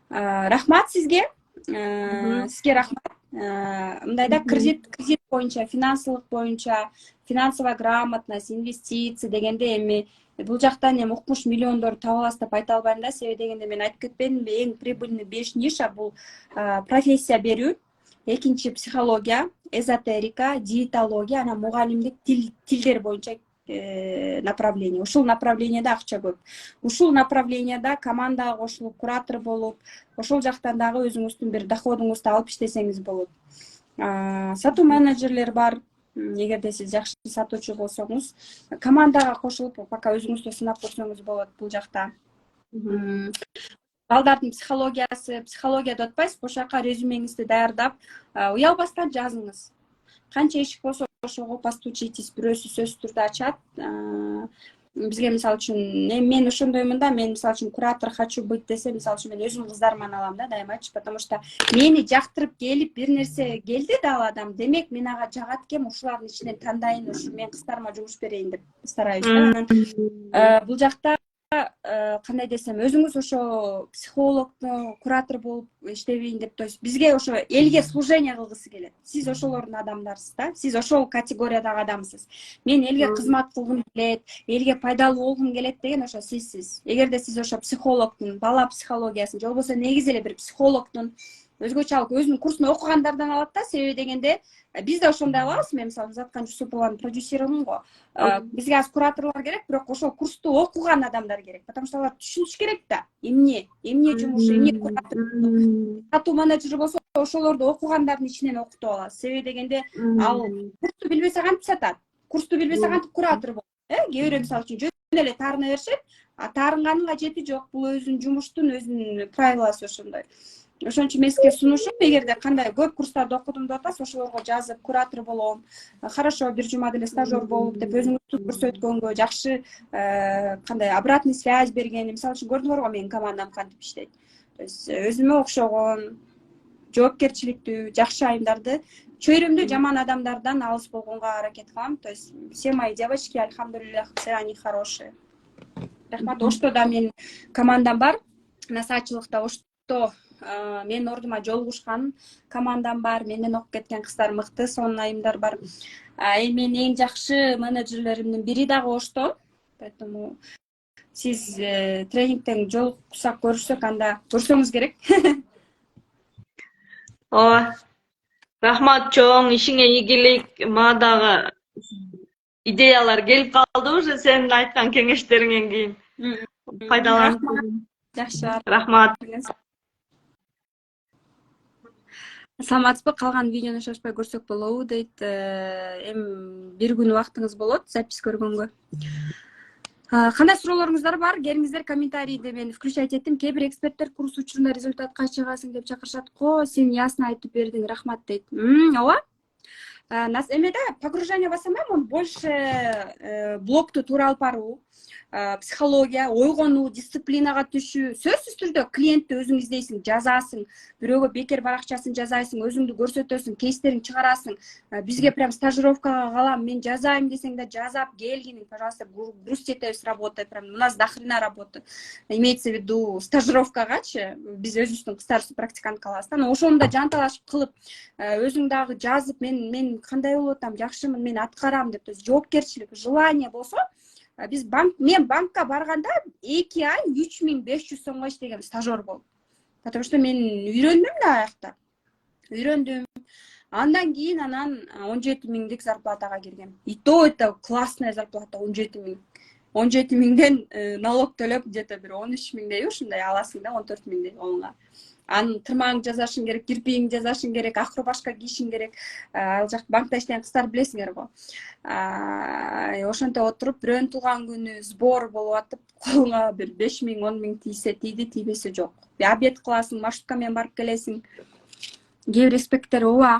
Рахмат сизге. Сизге рахмат. Мындайда кредит боюнча, финансылык боюнча, финансовая грамотность, инвестиция дегенде эми бул жактан эми укмуш миллиондор таба аласыз деп айта албайм да, себеби дегенде мен айтып кетпедимби, эң прибыльный 5 ниша бул профессия берүү, экинчи психология, эзотерика, диетология, анан мугалимдик тилдер боюнча направление. Ушул направлениеде акча көп. Ушул направлениеде командага кошулуп, куратор болуп, ошол жактан дагы өзүңүздүн бир доходуңузду алып иштесеңиз болот. Сатуу менеджерлер бар. Эгерде сиз жакшы сатуучу болсоңуз, командага кошулуп, пока өзүңүздү сынап көрсөңүз болот бул жакта. Балдардын психологиясы, психология деп атпайсыз, ошол жака резюмеңизди даярдап, уялбастан жазыңыз. Канча эшик болсо ошого постучитесь, бирөөсү сөзсүз түрдө ачат. Бизге мисалы үчүн мен ошондоймун да, мен мисалы үчүн куратор хочу быть десе, мисалы үчүн мен өзүм кыздарыман алам да, дайымачы, потому что мени жактырып келип бир нерсе келди да ал адам, демек мен ага жагат экем, ушулардын ичинен тандайын, ушу мен кыздарыма жумуш берейин деп старайбыз да. Бул жакта кандай десем, өзүңүз ошо психологду, куратор болуп иштебейин деп, то есть бизге ошо элге служение кылгысы келет. Сиз ошолордун адамдарсыз да, сиз ошол категориядагы адамсыз. Мен элге кызмат кылгым келет, элге пайдалуу болгум келет деген ошо сизсиз. Эгерде сиз ошо психологдун, бала психологиясын, же болбосо негизи эле бир психологдун өзгөчө алып өзүнүн курсун окугандардан алат да, себеби дегенде биз да ошондой кылабыз. Мен мисалы Заткан Жусупованын продюсерымын го. Бизге аз кураторлор керек, бирок ошол курсту окуган адамдар керек. Потому что алар түшүнүш керек да. Эмне жумуш, эмне куратор. Сатуу менеджер болсо ошолорду окугандардын ичинен окутуп аласыз. Себеби дегенде ал курсту билбесе кантип сатат? Курсту билбесе кантип куратор болот? Кээ бирөө мисалы үчүн жөн эле таарына беришет, а таарынганын кажети жок. Бул өзүнүн жумуштун өзүнүн правиласы ошондой. Ошон үчүн мен сизге сунушум, эгерде кандай көп курстарды окудум деп атасыз, ошолорго жазып куратор болом, хорошо бир жума деле стажер болуп деп өзүңүздү көрсөткөнгө, жакшы кандай обратный связь берген, мисалы үчүн көрдүңөр го менин командам кантип иштейт. То есть өзүмө окшогон, жоопкерчиликтүү, жакшы айымдарды, чөйрөмдө жаман адамдардан алыс болгонго аракет кылам. То есть все мои девочки, альхамдулиллах, все они хорошие. Рахмат. Оштодо менин командам бар, насаачылыкта Ошто менин ордума жолугушкан командам бар, менден окуп кеткен кыздар мыкты, сонун айымдар бар. Менин эң жакшы менеджерлеримдин бири дагы Ошто. Поэтому сиз тренингтен жолуксак, көрүшсөк, анда көрсөңүз керек. Рахмат чоң, ишиңе ийгилик. Мага дагы идеялар келип калды уже сенин айткан кеңештериңен кийин. Пайдаланып. Жакшы. Рахмат. Саламатсызбы? Калган видеону шашпай көрсөк болобу дейт. Эми бир күн убактыңыз болот запись көргөнгө. Кандай суроолоруңуздар бар? Келиңиздер, комментарийди мен включать эттим. Кээ бир эксперттер курс учурунда результатка чыгасың деп чакырышат го. Сен ясно айтып бердиң, рахмат дейт. Ооба. Эмеде погружение басамам, он больше блокту туура алып баруу, психология, ойгонуу, дисциплинага түшүү. Сөзсүз түрдө клиентти өзүң издейсиң, жазасың, бирөөгө бекер баракчасын жазайсың, өзүңдү көрсөтөсүң, кейстериңди чыгарасың. Бизге прям стажировкага калам, мен жазайм десең да жазап келгиниң, пожалуйста, грузьте это с работы, прям у нас дохрена работы. Имеется в виду стажировкагачы, биз өзүбүздүн кыздарыбызды практикант кылабыз да. Но ошону да жанталашып кылып, өзүң дагы жазып, мен кандай болуп атам, жакшымын, мен аткарам деп, то есть жоопкерчилик, желание болсо, мен банкка барганда 2 ай 3500 сомго иштеген стажер болуп. Потому что мен үйрөндүм да аякта. үйрөндүм. Андан кийин анан 17.000 зарплатага киргем. И то это классная зарплата, 17.000. 17.000ден налог төлөп где-то бир 13.000дей ушундай аласың да, 14.000дей онга. Анын тырмагыңды жасашың керек, кирпигиңди жасашың керек, ак рубашка кийишиң керек. Ал жак банкта иштеген кыздар билесиңер го. Ошентип отуруп бирөөнүн туулган күнү сбор болуп атып, колуңа бир 5.000, 10.000 тийсе тийди, тийбесе жок. Обед кыласың, маршрутка менен барып келесиң. Кээ бир экспекттер ооба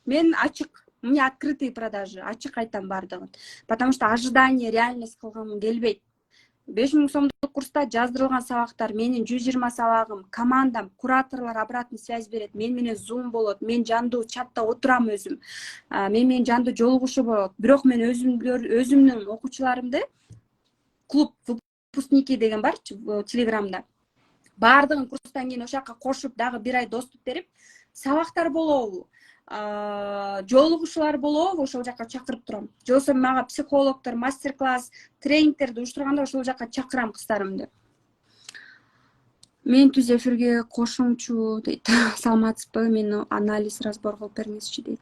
мен ачык, у меня открытые продажи, ачык айтам бардыгын. Потому что ожидание, реальность кылгым келбейт. 5.000 сомдук курста жаздырылган сабактар, менин 120 сабагым, командам, кураторлор обратный связь берет, мен менен зум болот, мен жандуу чатта отурам өзүм, мен менен жандуу жолугушуу болот. Бирок мен өзүмдүн окуучуларымды, клуб выпускники деген бар Телеграмда, баардыгын курстан кийин ошол жака кошуп, дагы бир ай доступ берип, сабактар болобу, жолугушуулар болобу, ошол жака чакырып турам. Же болбосо мага психологдор, мастер-класс, тренингтерди уюштурганда ошол жака чакырам кыздарымды. Мен түз эфирге кошумчу дейт. Саламатсызбы? Мени анализ, разбор кылып бериңизчи дейт.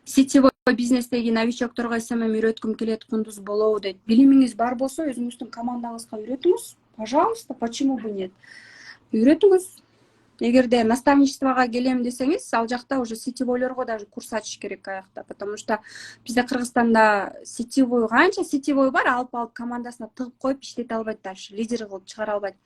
Сетевой бизнестеги новичокторго СММ үйрөткүм келет, кундуз болобу дейт. Билимиңиз бар болсо, өзүңүздүн командаңызга үйрөтүңүз. Пожалуйста, почему бы нет? Үйрөтүңүз. Эгерде наставничествого келем десеңиз, ал жакта уже сетевойлорго даже курс ачыш керек аякта, потому что бизде Кыргызстанда сетевой канча сетевой бар, алып командасына тыгып коюп иштете албайт, дальше лидер кылып чыгара албайт.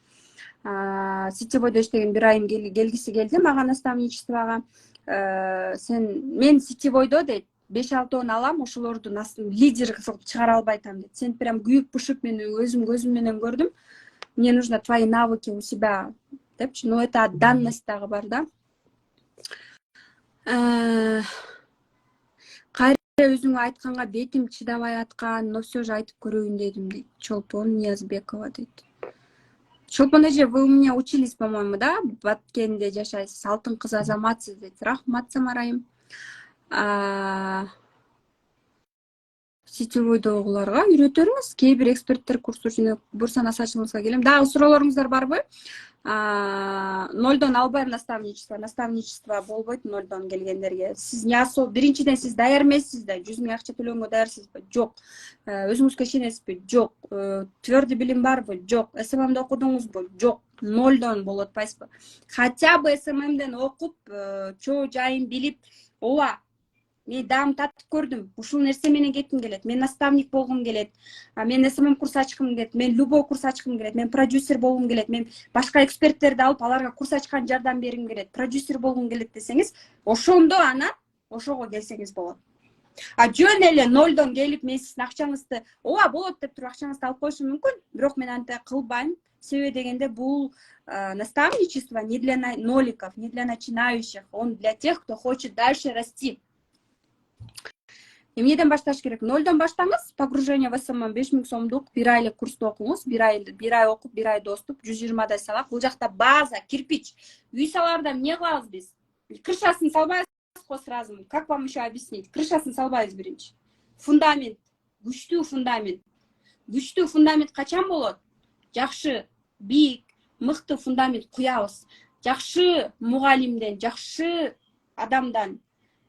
Сетевойдо иштеген бир айым келгиси келди мага наставничествого. Мен сетевойдо дейт 5-6 алам, ошолорду лидер кылып чыгара албайтам дейт. Сен прям күйүп пышып, мен көзүм менен көрдүм. Мне нужно твои навыки у себя депчи, но это данность дагы бар да. Кайра өзүңө айтканга бетим чыдабай аткан, но все же айтып көрөйүн дедим дейт. Чолпон Ниязбекова дейт. Чолпон эже, вы у меня учились, по-моему, да? Баткенде жашайсыз, алтын кыз азаматсыз дейт. Рахмат, Самарайым. Сетевойдогуларга үйрөтөрүңүз. Кээ бир эксперттер курсу үчүн бурсана сачылыңызга келем. Дагы суроолоруңуздар барбы? 0дон албайм наставничество. Наставничество болбойт 0дон келгендерге. Сиз биринчиден сиз даяр эмессиз да, 100 000 акча төлөнгө даярсызбы? Жок. Өзүңүзгө ишенесизби? Жок. Твердый билим барбы? Жок. СММди окудуңузбу? Жок. 0дон болуп атпайсызбы? Хотя бы СММден окуп, чоо жайын билип, ооба, мен даам татып көрдүм. Ушул нерсе менен кетким келет. Мен наставник болгум келет. Мен СММ курс ачкым келет. Мен любой курс ачкым келет. Мен продюсер болгум келет. Мен башка эксперттерди алып, аларга курс ачкан жардам бергим келет. Продюсер болгум келет десеңиз, ошондо анан ошого келсеңиз болот. Жөн эле 0дон келип, мен сиздин акчаңызды, ооба болот деп туруп акчаңызды алып коюшум мүмкүн. Бирок мен антип кылбайм. Себеби дегенде бул наставничество не для ноликов, не для начинающих. Он для тех, кто хочет дальше расти. Эмнеден башташ керек? 0дон баштаңыз, погружение в СММ 5.000 сомдук бир айлык курсту окуңуз, бир ай окуп, бир ай доступ, 120 сабак. Бул жакта база, кирпич. Үй саларда эмне кылабыз биз? Крышасын салбайбыз го сразу. Как вам еще объяснить? Крышасын салбайбыз биринчи. Фундамент, күчтүү фундамент. Күчтүү фундамент качан болот? Жакшы, бийик, мыкты фундамент куябыз. Жакшы мугалимден, жакшы адамдан,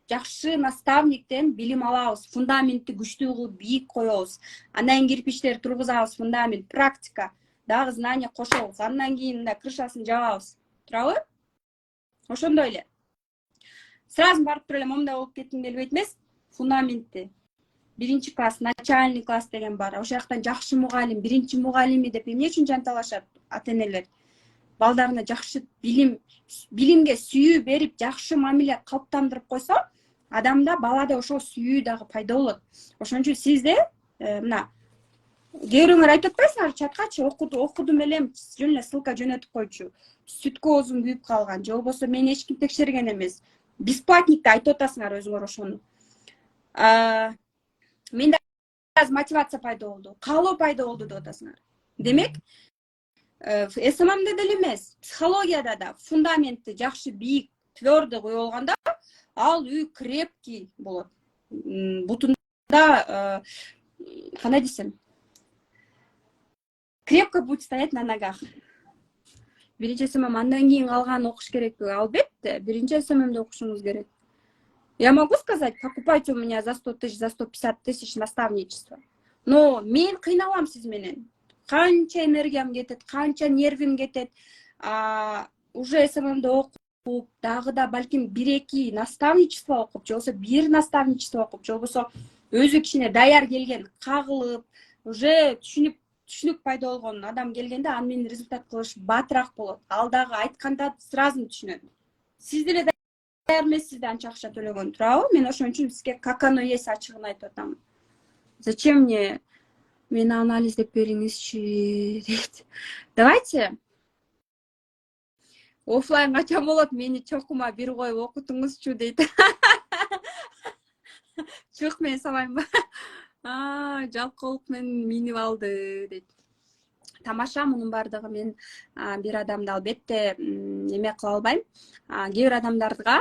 жакшы наставниктен билим алабыз. Фундаментти күчтүү кылып бийик коебуз. Андан кирпичтер тургузабыз, фундамент, практика, дагы знания кошобуз. Андан кийин да крышасын жабабыз. Турабы? Ошондой эле. Сразу барып туруп эле момундай болуп кетким келбейт эмес. Фундаментти. Биринчи класс, начальный класс деген бар. Ошол жактан жакшы мугалим, биринчи мугалими деп эмне үчүн жанталашат ата-энелер? Балдарына жакшы билимге сүйүү берип, жакшы мамиле калыптандырып койсо, адамда, балада ошол сүйүү дагы пайда болот. Ошон үчүн сизде мына кээ бирөөңөр айтып атпайсыңар чаткачы, окудум элем, жөн эле ссылка жөнөтүп койчу. Сүткө оозум күйүп калган, же болбосо мени эч ким текшерген эмес. Бесплатникти айтып атасыңар өзүңөр ошону. Менде аз мотивация пайда болду, каалоо пайда болду деп атасыңар. Демек, СММде деле эмес, психологияда да фундаментти жакшы бийик, твердый куюп алганда, ал үй крепкий болот. Бутунда кандай десем, крепко будет стоять на ногах. биринчи СММ андан кийин калганын окуш керекпи? Албетте, биринчи СММди окушуңуз керек. Я могу сказать, покупайте у меня за 100 тысяч, за 150 тысяч наставничество. Но мен кыйналам сиз менен. Канча энергиям кетет, канча нервим кетет. Уже СММди окуп, дагы да балким 1-2 наставничество окуп, же болбосо 1 наставничество окуп, же болбосо өзү кичине даяр келген, кагылып, уже түшүнүк пайда болгон адам келгенде аны менен результат кылыш батыраак болот. Ал дагы айтканда сразу түшүнөт. Сиз деле даяр эмессиз да анча акча төлөгөн, туурабы? Мен ошон үчүн сизге как оно есть ачыгын айтып атам. Зачем мне мени анализдеп бериңизчи дейт. Давайте оффлайн качан болот, мени чокума бир коюп окутуңузчу дейт. Чок мен салайынбы? Жалкоолук менен минип алды дейт. Тамаша, мунун бардыгы мен бир адамды албетте эме кыла албайм. Кээ бир адамдарга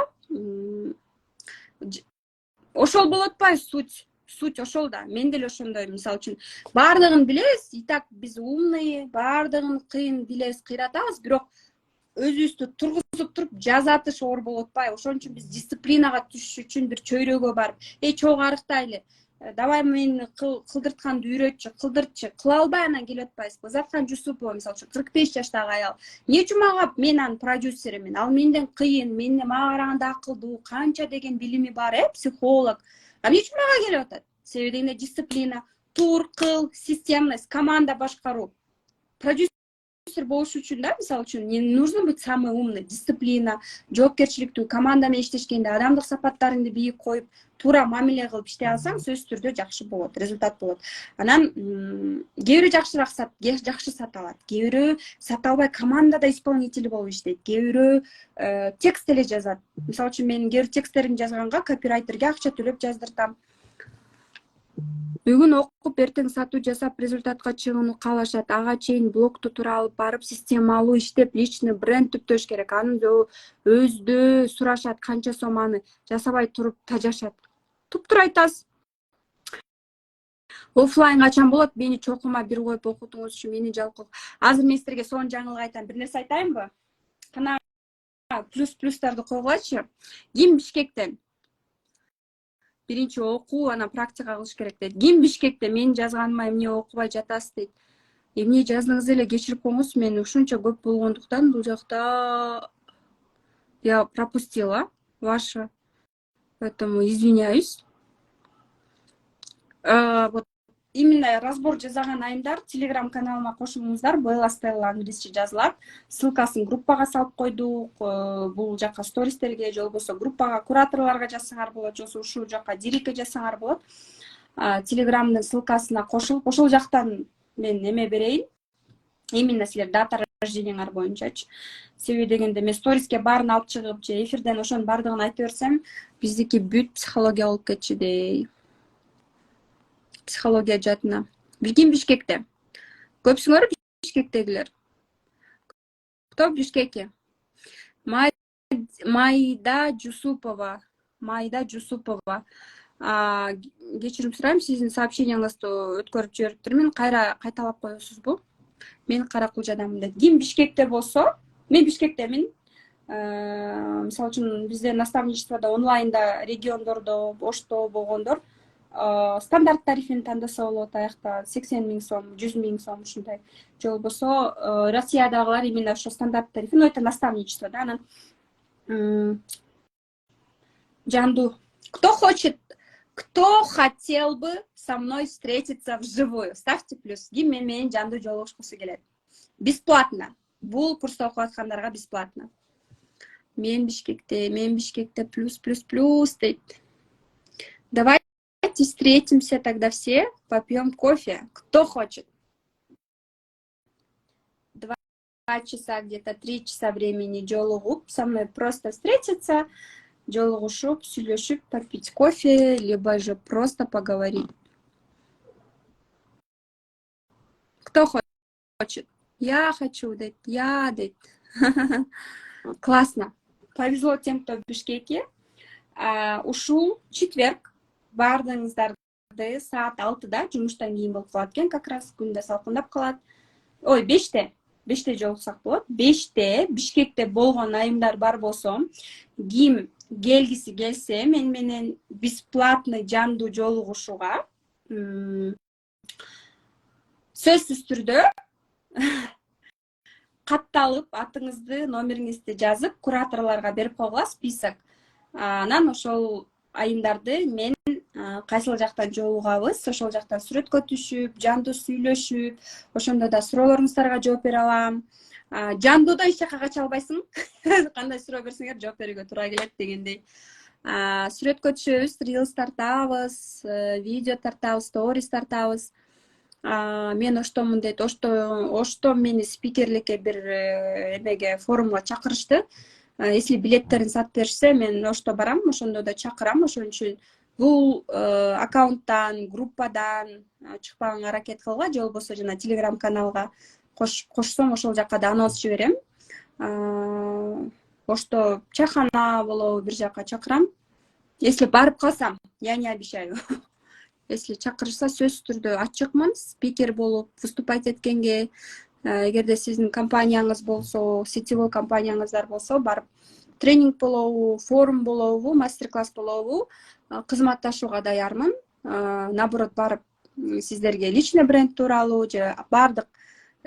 ошол болот атпайбы суть ошол да. Мен деле ошондой, мисалы үчүн бардыгын билебиз, и так биз умный, бардыгын кыйын билебиз, кыйратабыз, бирок өзүбүздү тургузуп туруп жазатыш оор болот атпайбы? Ошон үчүн биз дисциплинага түшүш үчүн бир чөйрөгө барып, чогуу арыктайлы. Давай мени кылдыртканды үйрөтчү, кылдыртчы. Кыла албай анан келип атпайсызбы? Заткан Жусупова, мисалы үчүн 45 жаштагы аял. Эмне үчүн мага, мен анын продюсеримин. Ал менден кыйын, мага караганда акылдуу, канча деген билими бар, психолог. Эмне үчүн мага келип атат? Себеби дегенде дисциплина, тур, кыл, системность, команда башкаруу. Продюсер болуш үчүн да, мисалы үчүн, не нужно быть самый умный, дисциплина, жоопкерчиликтүү, команда менен иштешкенде адамдык сапаттарыңды бийик коюп, туура мамиле кылып иштей алсаң, сөзсүз түрдө жакшы болот, результат болот. Анан кээ бирөө жакшы сата алат, кээ бирөө сата албай командада исполнитель болуп иштейт, кээ бирөө текст эле жазат. Мисалы үчүн мен кээ бир тексттеримди жазганга копирайтерге акча төлөп жаздыртам. Бүгүн окуп, эртең сатуу жасап, результатка чыгууну каалашат. Ага чейин блогту туура алып барып, системалуу иштеп, личный бренд түптөш керек. Аны өзү сурашат, канча сом, аны жасабай туруп тажашат. Туптур айтасыз. Оффлайн качан болот? Мени чокума бир коюп окутуңузчу, мени жалкоо. Азыр мен силерге сонун жаңылык айтам. Бир нерсе айтайынбы? Кана плюстарды койгулачы. Ким Бишкектен? Биринчи окуу, анан практика кылыш керек дейт. Ким Бишкекте? Мен жазганыма эмне окубай жатасыз дейт. Эмне жаздыңыз эле кечирип коюңуз, мен ушунча көп болгондуктан бул жакта я пропустила ваше, поэтому извиняюсь. Вот именно разбор жасаган айымдар телеграм каналыма кошулуңуздар, Белла Стелла англисче жазылат. Ссылкасын группага салып койдук. Бул жака стористерге, же болбосо группага, кураторлорго жазсаңар болот, же болбосо ушул жака директке жазсаңар болот. Телеграмдын ссылкасына кошулуп, ошол жактан мен эме берейин. Именно силер дата рождениеңар боюнчачы. Себеби дегенде мен сториске баарын алып чыгып, же эфирден ошонун бардыгын айта берсем, биздики бүт психология болуп кетчү дей. Психология жатына. Ким Бишкекте? Көпсүңөр Бишкектегилер? Кто в Бишкеке? Майда Жусупова. Кечирим сурайм, сиздин сообщениеңизди өткөрүп жибериптирмин. Кайра кайталап коесузбу? Мен Каракул жадамын дейт. Ким Бишкекте болсо, мен Бишкектемин. Мисалы үчүн бизде наставничестводо онлайнда региондордо, Ошто болгондор стандарт тарифин тандаса болот, аякта 80 000 сом, 100 000 сом ушундай. Же болбосо Россиядагылар именно ошо стандарт тарифин, это наставничество, да, анан Жанду. Кто хотел бы со мной встретиться вживую? Ставьте плюс. Ким менен Жанду жолугушкусу келет? Бесплатно. Бул курста окуп аткандарга бесплатно. Мен Бишкекте плюс дейт. Давайте встретимся тогда все, попьем кофе. Кто хочет? 2 часа, где-то 3 часа времени жолугуп, со мной просто встретиться, жолугушуп, сүйлөшүп, попить кофе, либо же просто поговорить. Кто хочет? Я хочу, дейт. Я, дейт. Классно. Повезло тем, кто в Бишкеке. Ушул четверг. Бардыңыздарды саат 6-да жумуштан кийин болуп калат экен, как раз күндө салкындап калат. Ой, 5-те. 5'te жолуксак болот. 5'те Бишкекте болгон айымдар бар болсо, ким келгиси келсе, мен менен бесплатный жандуу жолугушууга сөзсүз түрдө катталып, атыңызды, номериңизди жазып, кураторлорго берип койгула список. Анан ошол айымдарды мен кайсыл жактан жолугабыз, ошол жактан сүрөткө түшүп, жандуу сүйлөшүп, ошондо да суроолоруңуздарга жооп бере алам. Жандууда эч жака кача албайсың. Кандай суроо берсеңер жооп берүүгө туура келет дегендей. Сүрөткө түшөбүз, рилс тартабыз, видео тартабыз, сторис тартабыз. Мен оштомун дейт, оштом мени спикерликке бир эмеге форумга чакырышты. Если билеттерин сатып беришсе, мен ошто барам, ошондо да чакырам. Ошон үчүн бул аккаунттан, группадан чыкпаганга аракет кылгыла, же болбосо жана Telegram каналга кошсоң ошол жакка да анонс жиберем. Ошто чайхана болобу, бир жакка чакырам. Если барып калсам, я не обещаю. Если чакырышса, сөзсүз түрдө ачыкмын, спикер болуп выступать эткенге. Эгерде сиздин компанияңыз болсо, сетевой компанияңыздар болсо, барып тренинг болобу, форум болобу, мастер-класс болобу, кызматташууга даярмын. Наоборот, барып сиздерге личный бренд тууралуу же бардык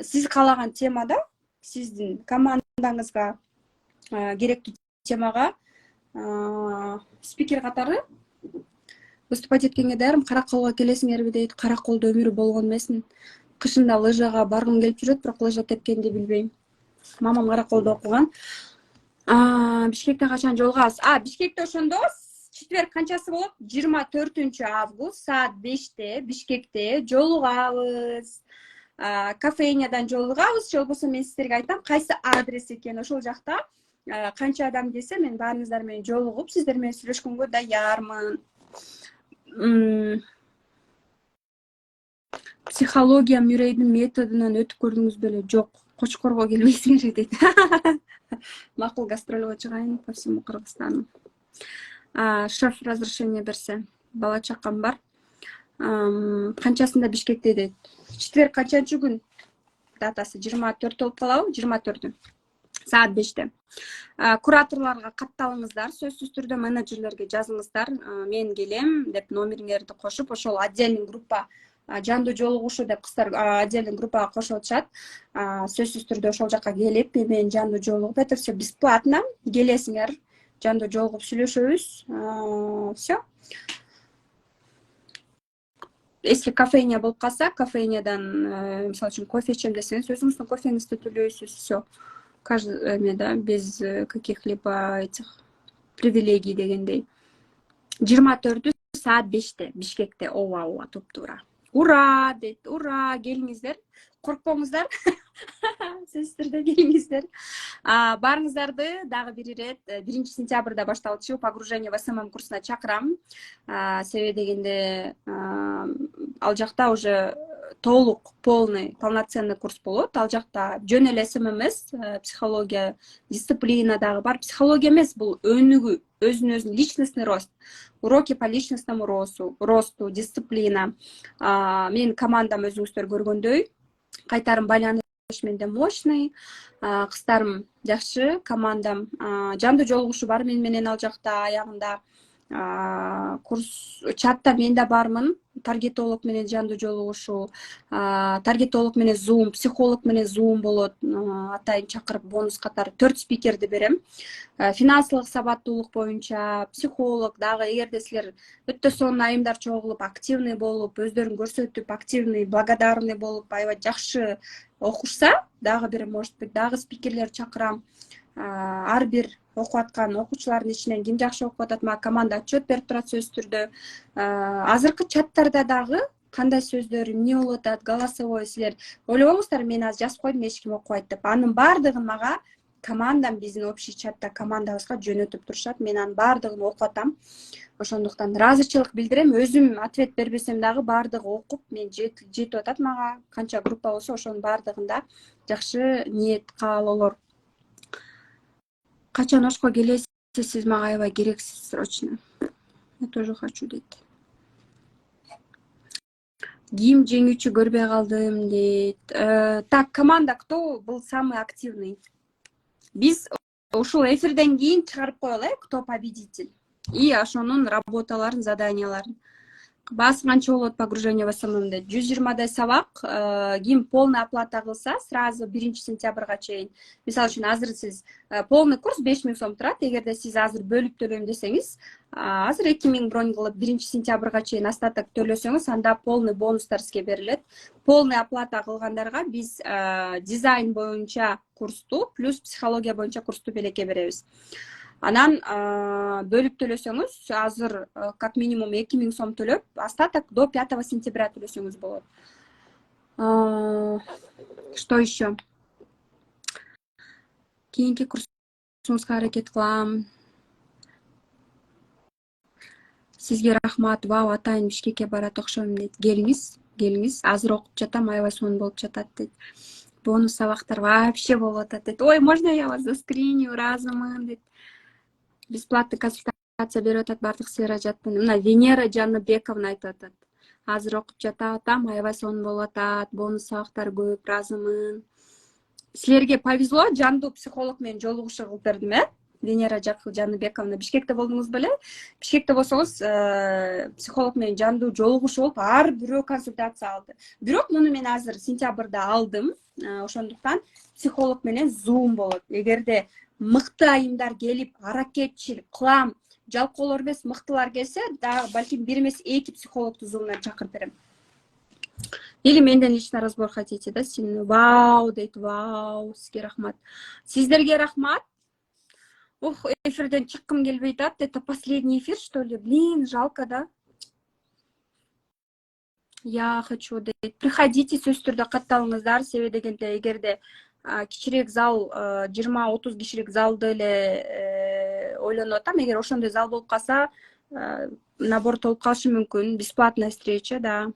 сиз каалаган темада, сиздин командаңызга керектүү темага спикер катары выступать эткенге даярмын. Караколго келесиңерби дейт. Караколдо өмүрү болгон эмесмин. Кышында лыжага баргым келип жүрөт, бирок лыжа тепкенди билбейм. Мамам Караколдо окуган. Бишкекте качан жолугабыз? Бишкекте ошондо четверг канчасы болот? 24 август саат 5'те Бишкекте жолугабыз. Кофейнядан жолугабыз, же болбосо мен сиздерге айтам кайсы адрес экенин. Ошол жакта канча адам келсе, мен баарыңыздар менен жолугуп, сиздер менен сүйлөшкөнгө даярмын. Психология мүрөйдүн методунан өтүп көрдүңүз беле? Жок, Кочкорго келбейсиңер дейт. Макул гастролго чыгайын по всему Кыргызстану. Шеф разрешение берсе, бала чакам бар. Канчасында Бишкекте дейт. Четверг канчанчы күн? Датасы 24 болуп калабы? 24 саат 5'те. Кураторлорго катталыңыздар, сөзсүз түрдө менеджерлерге жазыңыздар. Мен келем деп номериңерди кошуп, ошол отдельный группа жандуу жолугушуу деп кыздар отдельный группага кошулуп атышат. Сөзсүз түрдө ошол жакка келип, мен жандуу жолугуп, это все бесплатно. Келесиңер, жандуу жолугуп сүйлөшөбүз. Все. Если кофейня болуп калса, кофейнядан, мисалы үчүн, кофе ичем десеңиз, өзүңүздүн кофеңизди төлөйсүз, все. Каждый, да, без каких-либо этих привилегий дегендей. 24 саат 5'те Бишкекте. Ооба, туп-туура. Ура дейт, ура, келиңиздер. Коркпоңуздар. Сиздерде келиңиздер. Баарыңыздарды дагы бир ирет 1 сентябрда башталчу погружение в СММ курсуна чакырам. Себеби дегенде ал жакта уже толук, полный, полноценный курс болот. Ал жакта жөн эле СММ эмес, психология, дисциплина дагы бар. Психология эмес, бул өнүгүү, өзүн личностный рост. Уроки по личностному росту, дисциплина. Менин командам өзүңүздөр көргөндөй, кайтарым байланыш менде мощный, кыздарым жакшы, командам жандуу жолугушуу бар мен менен ал жакта аягында. Курс чатта мен да бармын. Таргетолог менен жандуу жолугушуу, таргетолог менен Zoom, психолог менен Zoom болот. Атайын чакырып бонус катары 4 спикерди берем. Финансылык сабаттуулук боюнча психолог дагы, эгерде силер өтө сонун айымдар чогулуп, активный болуп, өздөрүн көрсөтүп, активный, благодарный болуп, аябай жакшы окушса, дагы бир, может быть, дагы спикерлер чакырам. Ар бир окуп аткан окуучулардын ичинен ким жакшы окуп атат, мага команда отчет берип турат сөзсүз түрдө. Азыркы чаттарда дагы кандай сөздөр, эмне болуп атат, голосовой силер ойлобоңуздар, мен азыр жазып койдум, эч ким окубайт деп. Анын баардыгын мага командам, биздин общий чатта командабызга жөнөтүп турушат. Мен анын баардыгын окуп атам. Ошондуктан ыраазычылык билдирем. Өзүм ответ бербесем дагы баардыгы окуп, мен жетип атат мага. Канча группа болсо, ошонун баардыгында жакшы ниет, каалоолор. Качан Ошко келесиз, сиз мага аябай керексиз срочно. Я тоже хочу дейт. Ким жеңүүчү көрбөй калдым дейт. Так, команда кто был самый активный? Биз ушул эфирден кийин чыгарып коелу, кто победитель. И ошонун работаларын, заданияларын. Баасы канча болот погружение в СММ дейт. 120 сабак, ким полный оплата кылса, сразу 1 сентябрга чейин. Мисалы үчүн азыр сиз полный курс 5000 сом турат. Эгерде сиз азыр бөлүп төлөйм десеңиз, азыр 2000 бронь кылып 1 сентябрга чейин остаток төлөсөңүз, анда полный бонустар сизге берилет. Полный оплата кылгандарга биз дизайн боюнча курсту плюс психология боюнча курсту белекке беребиз. Анан бөлүп төлөсөңүз, азыр как минимум 2000 сом төлөп, остаток до 5 сентября төлөсөңүз болот. Что еще? Кийинки курсуңузга аракет кылам. Сизге рахмат. Вау, атайын Бишкекке барат окшойм дейт. Келиңиз. Азыр окуп жатам, аябай сонун болуп жатат дейт. Бонус сабактар вообще болуп атат дейт. Ой, можно я вас заскриню, разумын дейт. Бесплатный консультация берип атат бардык сфера жаттан. Мына Венера Жаныбековна айтып атат. Азыр окуп жатам, аябай сонун болуп атат. Бонус сабактар көп, разымын. Силерге повезло, жандуу психолог менен жолугушуу кылып бердим, Венера Жаныбековна. Бишкекте болдуңуз беле? Бишкекте болсоңуз, психолог менен жандуу жолугушуу болуп, ар бирөө консультация алды. Бирок муну мен азыр сентябрда алдым. Ошондуктан психолог менен Zoom болот. Эгерде мыкты айымдар келип, аракетчил, кылам, жалкоолор эмес, мыктылар келсе, дагы балким 1 эмес 2 психологду Zoom'дан чакырып берем. Или менден личный разбор хотите, да? Вау, дейт, вау, сизге рахмат. Сиздерге рахмат. Ох, эфирден чыккым келбей атат. Это последний эфир, что ли? Блин, жалко, да? Я хочу, дейт. Приходите, сөз түрдө катталыңыздар, себеби дегенде эгерде кичирээк зал, 20-30 кишилик залды эле ойлонуп атам. Эгер ошондой зал болуп калса, набор толуп калышы мүмкүн. Бесплатная встреча, да.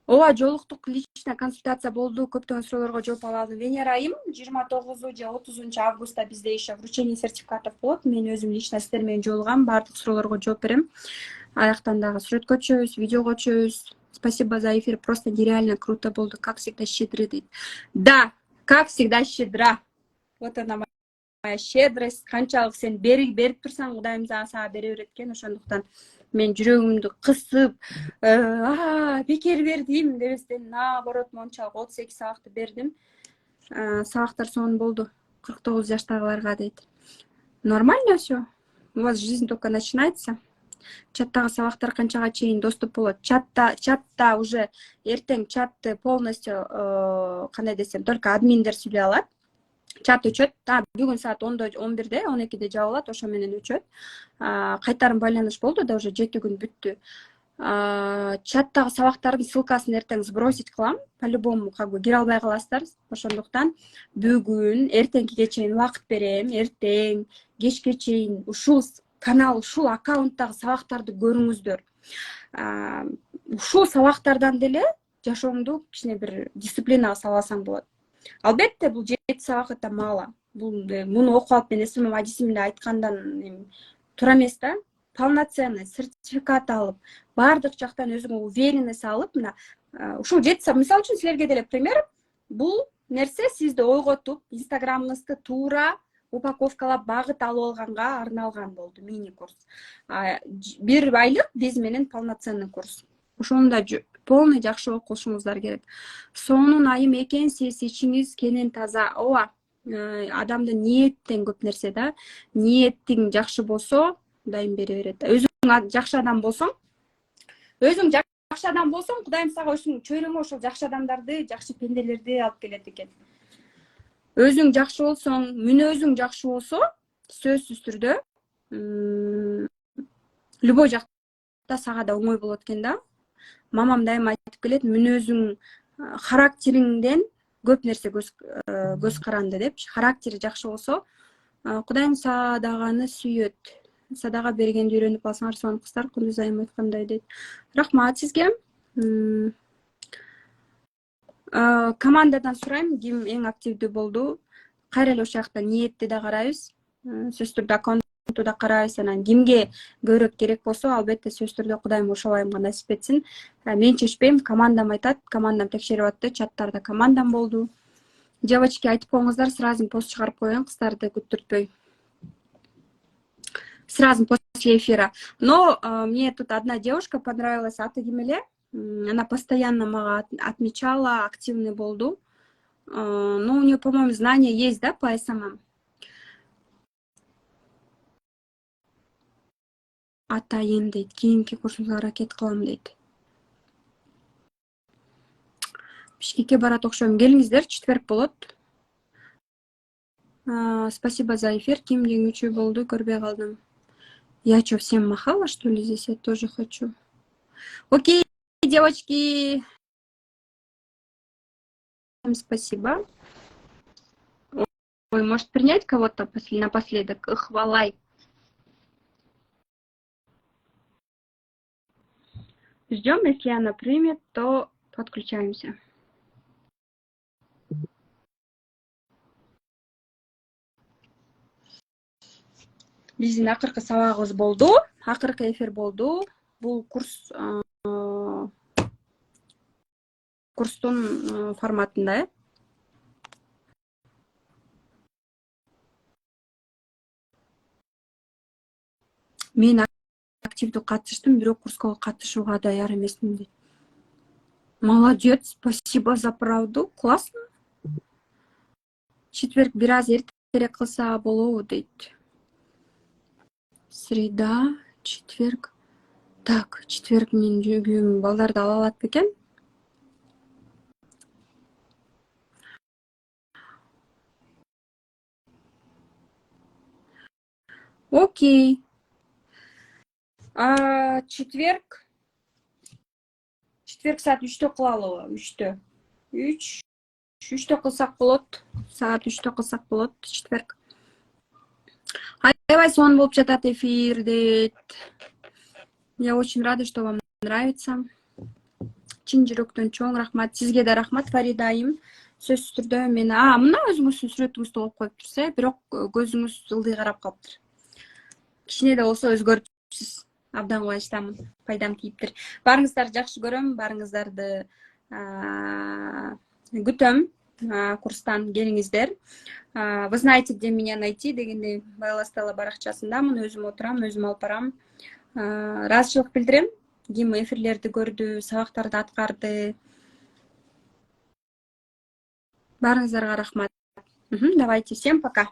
Ооба, жолуктук личная консультация болду. Көптөгөн суроолорго жооп ала алдым. Венера айым 29 же 30 августта бизде еще вручение сертификатов болот. Мен өзүм лично сиздер менен жолугам, бардык суроолорго жооп берем. Аяктан дагы сүрөткө чөбүз, видеого чөбүз. Спасибо за эфир, просто нереально круто болду. Как всегда щедрый дейт. Да, как всегда щедра. Вот она моя щедрость. Канчалык сен берип турсаң, Кудайым сага бере берет экен. Ошондуктан мен жүрөгүмдү кысып, бекер бердим дебестен, наоборот, мончалык 32 сабакты бердим. Сабактар сонун болду. 49 жаштагыларга дейт. Нормально всё. У вас жизнь только начинается. Чаттагы сабактар канчага чейин доступ болот? Чатта уже эртең чатты полностью, кандай десем, только админдер сүйлөй алат. Чат өчөт. Бүгүн саат 10-да, 11-де, 12-де жабылат, ошо менен өчөт. Кайтарым байланыш болду да, уже 7 күн бүттү. Чаттагы сабактардын ссылкасын эртең сбросить кылам. По-любому, как бы, кире албай каласыздар. Ошондуктан бүгүн эртеңкиге чейин убакыт берем. Эртең кечке чейин ушул канал, ушул аккаунттагы сабактарды көрүңүздөр. Ушул сабактардан деле жашооңду кичине бир дисциплинага саласаң болот. Албетте, бул 7 сабак это мало. Муну окуп алып мен СММ адисимде айткандан туура эмес да. Полноценный сертификат алып, бардык жактан өзүңө уверенность алып, мына ушул 7 сабак, мисалы үчүн силерге деле пример, бул нерсе сизди ойготуп, инстаграмыңызды туура упаковкалап багыт алып алганга арналган болду мини курс. 1 айлык биз менен полноценный курс. Ошону да полный жакшы окушуңуздар керек. Сонун айым экенсиз, ичиңиз кенен таза. Ооба, адамдын ниеттен көп нерсе да. Ниетиң жакшы болсо, Кудайым бере берет. Өзүң жакшы адам болсоң, Кудайым сага ушул чөйрөңө ошол жакшы адамдарды, жакшы пенделерди алып келет экен. Өзүң жакшы болсоң, мүнөзүң жакшы болсо, сөзсүз түрдө любой жакта сага да оңой болот экен да. Мамам дайыма айтып келет, мүнөзүң, характериңден көп нерсе көз каранды деп. Характери жакшы болсо, Кудайым садаганы сүйөт. Садага бергенди үйрөнүп алсаңар, сонун кыздар, Кундуз айым айткандай дейт. Рахмат сизге. Командадан сурайм, ким эң активдүү болду? Кайра эле ошол жакта ниетти да карайбыз. Сөзсүз түрдө комментуда карайбыз. Анан кимге көбүрөөк керек болсо, албетте сөзсүз түрдө Кудайым ошол айымга насип этсин. Мен чечпейм, командам айтат, командам текшерип атты, чаттарда командам болду. Девочки, айтып коюңуздар, сразу пост чыгарып коеюн, кыздарды күттүртпөй. Сразу после эфира. Но мне тут одна девушка понравилась, аты ким эле? Она постоянно мага отмечала, активный болду. Ну, у нее, по-моему, знания есть, да, по СММ? Атайын дейт, кийинки курсуңузга аракет кылам дейт. Бишкекке барат окшойм. Келиңиздер, четверг болот. Спасибо за эфир. Ким жеңүүчү болду, көрбөй калдым. Я что, всем махала, что ли, здесь? Я тоже хочу. Окей, девочки. Всем спасибо. Ой, может принять кого-то напоследок? Хвалай. Ждем, если она примет, то подключаемся. Биздин акыркы сабагыбыз болду, акыркы эфир болду. Бул курстун форматында, Мен активдүү катыштым, бирок курска катышууга даяр эмесмин дейт. Молодец, спасибо за правду, классно. Четверг бир аз эртерээк кылса болобу дейт. Среда, четверг. Так, четверг менин жүгүм балдарды ала алат бекен? Окей. Четверг саат 3-тө кылалыбы? 3-тө. 3-тө кылсак болот. Саат 3-тө кылсак болот, четверг. Аябай сонун болуп жатат эфир дейт. Я очень рада, что вам нравится. Чын жүрөктөн чоң рахмат. Сизге да рахмат, Фарида айым. Сөзсүз түрдө мени мына өзүңүздүн сүрөтүңүздү коюп коюптур, бирок көзүңүз ылдый карап калыптыр. Кичине да болсо өзгөрүпсүз. Абдан кубанычтамын. Пайдам тийиптир. Баарыңыздарды жакшы көрөм, баарыңыздарды күтөм. Курстан келиңиздер. Вы знаете, где меня найти дегендей Байла Стелла баракчасындамын, өзүм отурам, өзүм алып барам. Ыраазычылык билдирем. Ким эфирлерди көрдү, сабактарды аткарды. Баарыңыздарга рахмат. Давайте, всем пока.